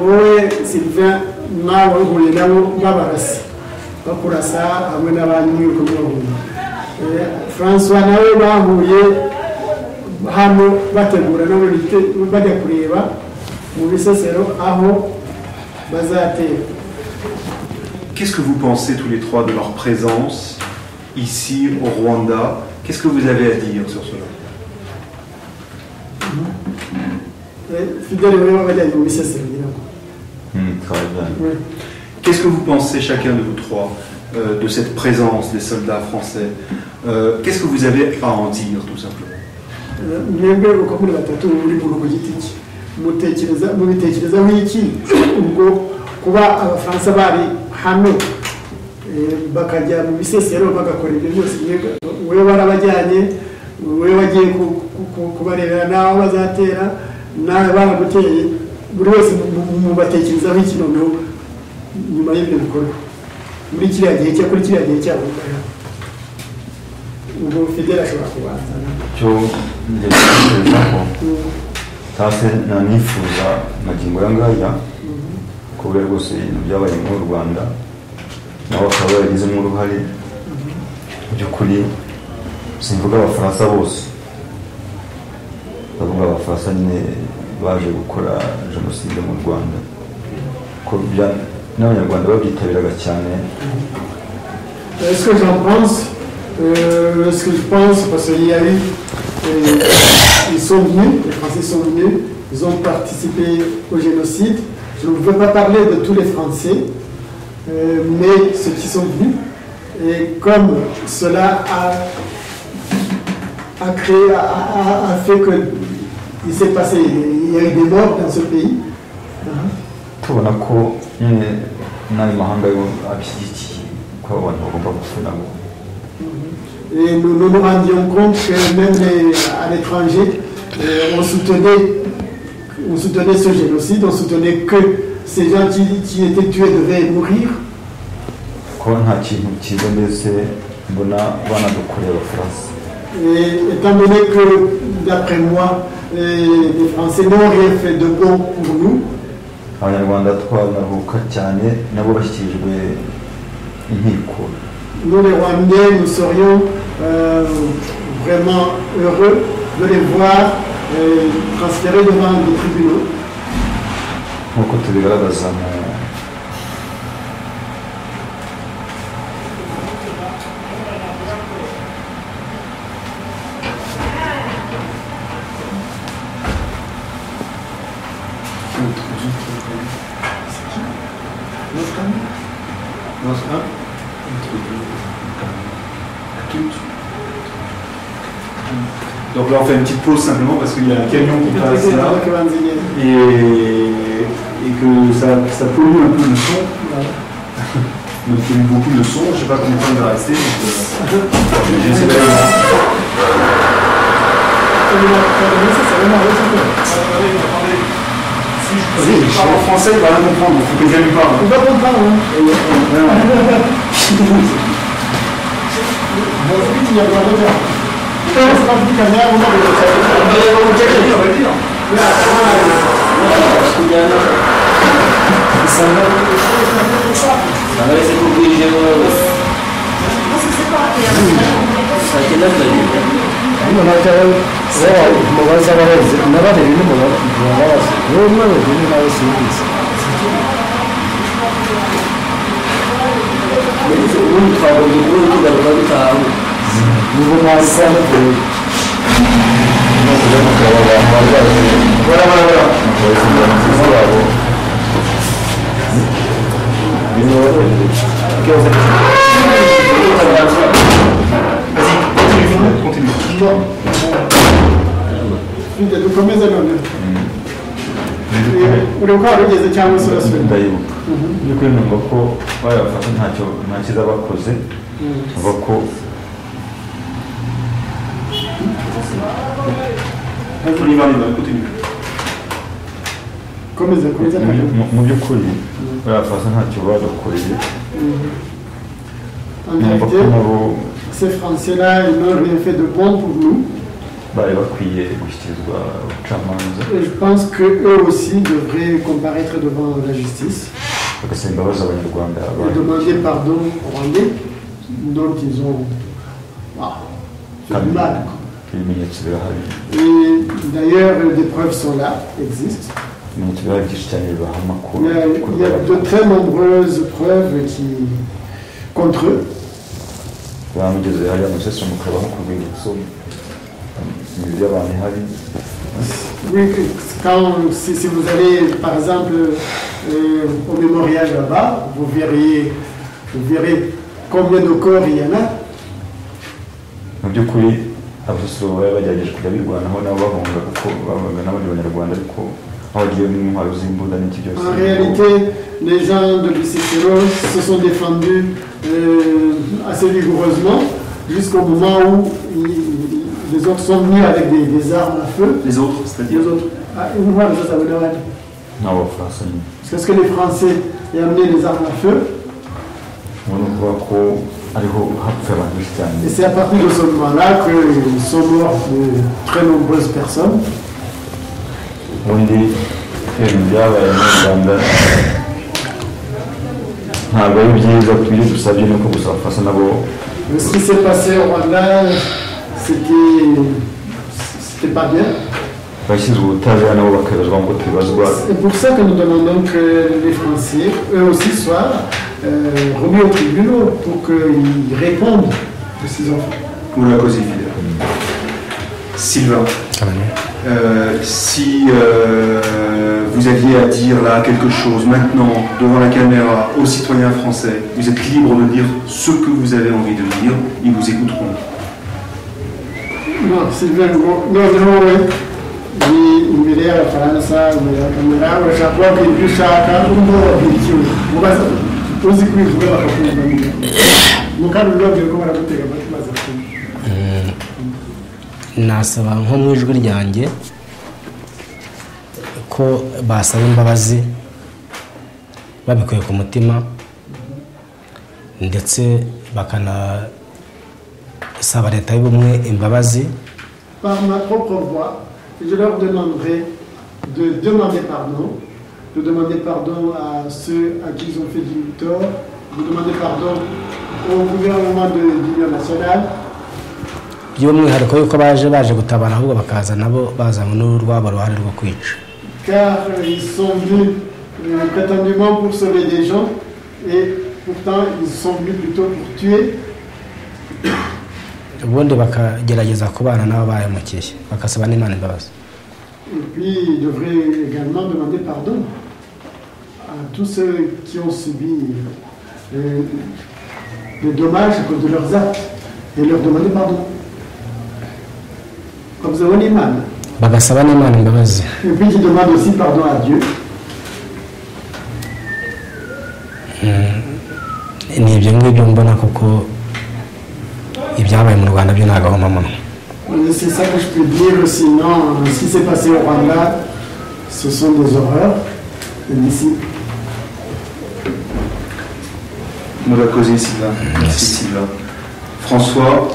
Wowe Sylvain nawe uhuye nabo babarasa bakurasa hamwe n'abandi mwuko mwahuye. François nawe bahuye hano bategura nabo bajya kureba mu Bisesero aho bazatera. Qu'est-ce que vous pensez tous les 3 de leur présence ici au Rwanda? Qu'est-ce que vous avez à dire sur cela? Qu'est-ce que vous pensez chacun de vous 3 de cette présence des soldats français? Qu'est-ce que vous avez à en dire tout simplement? Kuba abafaransa bari hano bakajya mu Bisesero bagakora ibyo byose wewe barabajyanye wewe wagiye kubarebera naho bazatera nawe baraguteye buri wese mu batekerezaho iki noneho nyuma y'ibyo bikorwa muri kiriya gihe cyo kuri kiriya gihe cyabo ubwo Fidèle ashobora kubanza cyo ndetse tase nanifuza magingo yangaya kubera rwose ibintu byabaye mu Rwanda nabo bakaba baragizemo uruhare by'ukuri. Simvuga abafaransa bose, bavuga abafaransa nyine baje gukora jenoside mu Rwanda ko n'abanyarwanda babyitabiraga cyane. Est-ce que j'en pense? Ce que je pense, parce qu'il y a eu, ils sont venus, les Français sont venus, ils ont participé au génocide. Je ne veux pas parler de tous les Français, mais ceux qui sont venus. Et comme cela a fait que il s'est passé, il y a eu des morts dans ce pays. Tubona ko n'ayo mahanga yo abishyigikiye ko abantu bagomba gufuna. Et nous nous rendions compte que même à l'étranger, on soutenait ce génocide, on soutenait que ces gens qui étaient tués devaient mourir. Et étant donné que, d'après moi, les Français n'ont rien fait de bon pour nous, nous les Rwandais, nous serions vraiment heureux de les voir transférés devant les tribunaux. Donc là on fait une petite pause simplement parce qu'il y a un camion qui passe là et que ça pollue un peu le son. Donc il y a eu beaucoup de son, je ne sais pas combien de temps il va rester. J'essaie d'aller voir. Si je parle en français, il va rien comprendre, il faut que j'aille lui parle. Il va comprendre, hein. by'ukuri numva ko bayafasha nta cyiza bakoze numva ko mu by'ukuri bayafasha ntacyo bagakoreye numva ko nabo ces Français-là, ils n'ont rien fait de bon pour nous. bari bakwiye gushyikirizwa ubucamanza. Je pense qu'eux aussi devraient comparaître devant la justice bagasaba imbabazi abanyarwanda et demander pardon aux Rwandais dont ils ont fait du mal. ibimenyetso birahari. Et d'ailleurs, des preuves sont là, existent. ibimenyetso birahari byinshi cyane bibaha amakuru. Il y a de très nombreuses preuves contre eux. bamugeze hariya mu session mukaba no kurwibutso imibiri y'abantu ihari. Oui, si vous allez par exemple au mémorial là-bas, vous verrez combien de corps il y en a. mu by'ukuri abasore baba bagerageje kujya birwanaho nabo bahunga kuko babaga n'abandi banyarwanda ariko aho bagiye mu ntwaro z'imbunda n'iki byose. En réalité, les gens de Bisesero se sont défendus assez vigoureusement jusqu'au moment où les autres sont venus avec des armes à feu. Les autres, c'est-à-dire les autres. Ça veut dire non, Français. Parce que les Français ont amené les armes à feu. Et c'est à partir de ce moment-là que sont morts de très nombreuses personnes. Ce qui s'est passé au Rwanda, c'était pas bien. C'est pour ça que nous demandons que les Français, eux aussi, soient remis au tribunal pour qu'ils répondent de ces enfants. Pour la cause évidente. Sylvain, si vous aviez à dire là quelque chose maintenant devant la caméra aux citoyens français, vous êtes libre de dire ce que vous avez envie de dire, ils vous écouteront. Non, Sylvain, non, imbere y'abafaransa imbere ya kamera urashaka kubabwira ibyo ushaka urimo wabwira ikibazo mubaza uzi kubivuga bakakumva mukandi urabwira ko baragutega amatwi maze kumva. Nasaba nko mu ijwi ryanjye ko basaba imbabazi babikuye ku mutima ndetse bakanasaba leta y'ubumwe imbabazi. Par ma propre voix, je leur demanderai de demander pardon à ceux à qui ils ont fait du tort, de demander pardon au gouvernement de l'Union nationale. by'umwihariko yuko baje gutabara ahubwo bakaza nabo bazanywe n'urwabo ruhare rwo kwica. Car ils sont venus prétendument pour sauver des gens et pourtant ils sont venus plutôt pour tuer. ubundi bakagerageza kubana n'ababaye mukiye bakasaba n'Imana imbabazi. Et puis ils devraient également demander pardon à tous ceux qui ont subi les dommages de leurs actes et leur demander pardon. Comme vous avez l'imam. Et puis qui demande aussi pardon à Dieu. Ni ibyo ngibyo mbona kuko ibyabaye mu Rwanda byo nagahomamano. C'est ça que je peux dire, sinon ce qui s'est passé au Rwanda, ce sont des horreurs. Ici. Nous la causer Sylvain. Merci Sylvain. François,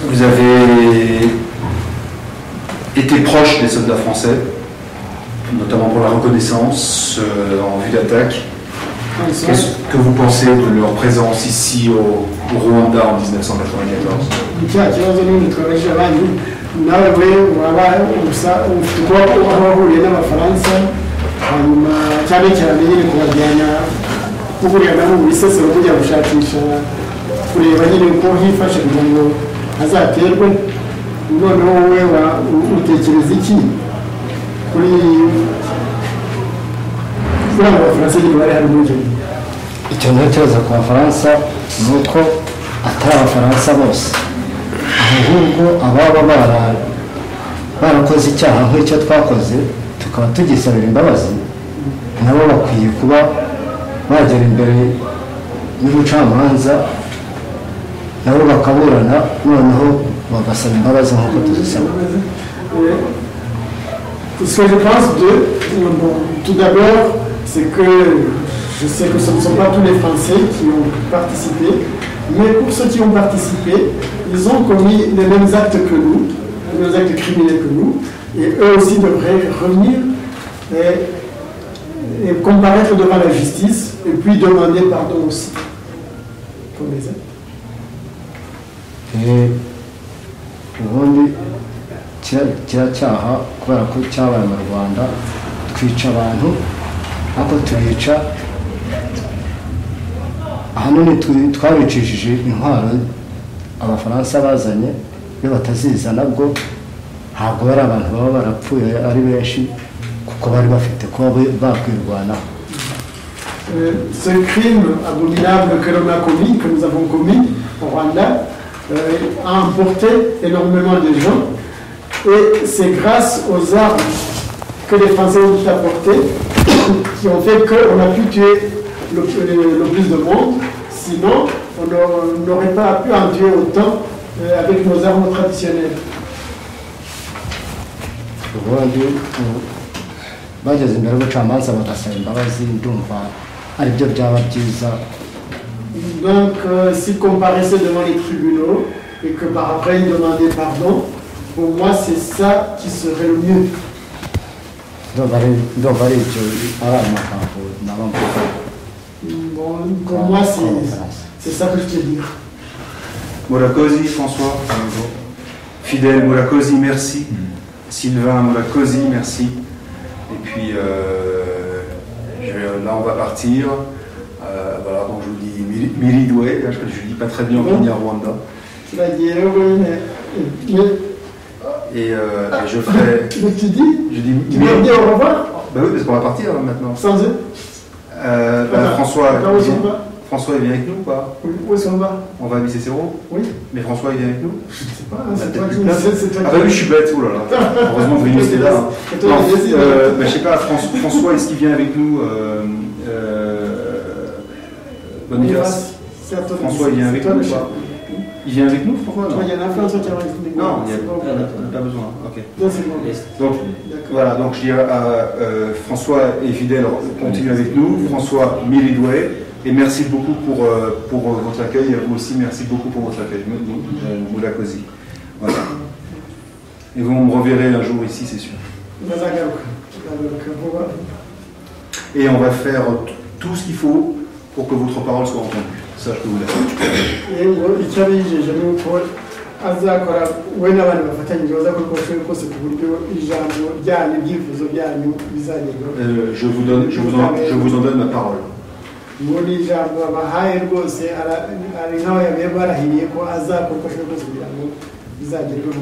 vous avez été proche des soldats français, notamment pour la reconnaissance en vue d'attaque. Qu'est-ce que vous pensez de leur présence ici au Rwanda en 1994? hanyuma cyane cyane nyine kubajyana kuburira mu bisesero kujya gushakisha kureba nyine uko hifashe kugira ngo azaterwe. Noneho wowe utekereza iki kuri abo bafaransa nyine bari hano muri gihugu? Icyo ntekereza ku bafaransa ni uko atari abafaransa bose, ahubwo ababa barakoze icyaha nk'icyo twakoze tukaba tugisabira imbabazi, nabo bakwiye kuba bagera imbere y'umucamanza nabo bakaburana, noneho bagasaba imbabazi nk'uko tuzisaba. Ce que je pense tout d'abord, c'est que je sais que ce ne sont pas tous les Français qui ont participé, mais pour ceux qui ont participé, ils ont commis les mêmes actes que nous, les mêmes actes criminels que nous, et eux aussi devraient revenir et comparaître devant la justice, et puis demander pardon aussi pour les actes. Ubundi kiriya cyaha kubera ko cyabaye mu Rwanda, twica abantu ariko tubica ahanini twabicishije intwaro abafaransa bazanye, iyo batazizana bwo ntabwo bari abantu baba barapfuye ari benshi kuko bari bafite kuba bakwirwanaho. Ce crime abominable que l'on a commis, que nous avons commis au Rwanda, a emporté énormément de gens, et c'est grâce aux armes que les Français ont apportées qui ont fait qu'on a pu tuer le plus de monde. Sinon, on n'aurait pas pu en tuer autant avec nos armes traditionnelles. Ubundi bageze imbere y'ubucamanza bagasaba imbabazi, ndumva ari byo byaba byiza. Donc, s'ils comparaissaient devant les tribunaux et que par après ils demandaient pardon, pour moi c'est ça qui serait le mieux. Bon, pour moi c'est ça que je peux dire. Molakosi, François. Fidèle Molakosi, merci. Sylvain Molakosi, merci. Et puis là on va partir. Voilà, donc je vous dis Miridwe, je ne dis pas très bien en Rwanda. Et je ferai. Tu dis je dis tu vas dire au revoir? Ben oui, parce qu'on va partir là, maintenant. Sans eux François il vient avec nous ou pas? Oui, où est-ce qu'on va? On va à Bicécéro? Oui. Mais François il vient avec nous? Je ne sais pas, c'est toi qui ah bah oui, je suis bête, oh là là. Heureusement que Vénus est là. Non, je sais pas, François, est-ce qu'il vient avec nous Boniface. François il vient avec nous ou pas? Il vient avec nous, François? Il y en a plein qui arrivent. Non, il n'y a pas besoin. Ok. Non, c'est bon. Donc, voilà, donc je dis François et Fidèle continuent avec nous. François Miridwe. Et merci beaucoup pour votre accueil. Et vous aussi, merci beaucoup pour votre accueil. Molakosi. Voilà. Et vous me reverrez un jour ici, c'est sûr. Et on va faire tout ce qu'il faut pour que votre parole soit entendue. Ça, je peux vous l'assurer. azakora we n'abandi bafatanyije bazakora uko bashoboye kose ku buryo ijambo ryanyu ibyifuzo byanyu bizagerwaho. Je vous en donne ma parole. muri ijambo babahaye rwose ari nk'aho yabiye barahiriye ko azakora uko ashoboye kose kugira ngo bizagerweho mu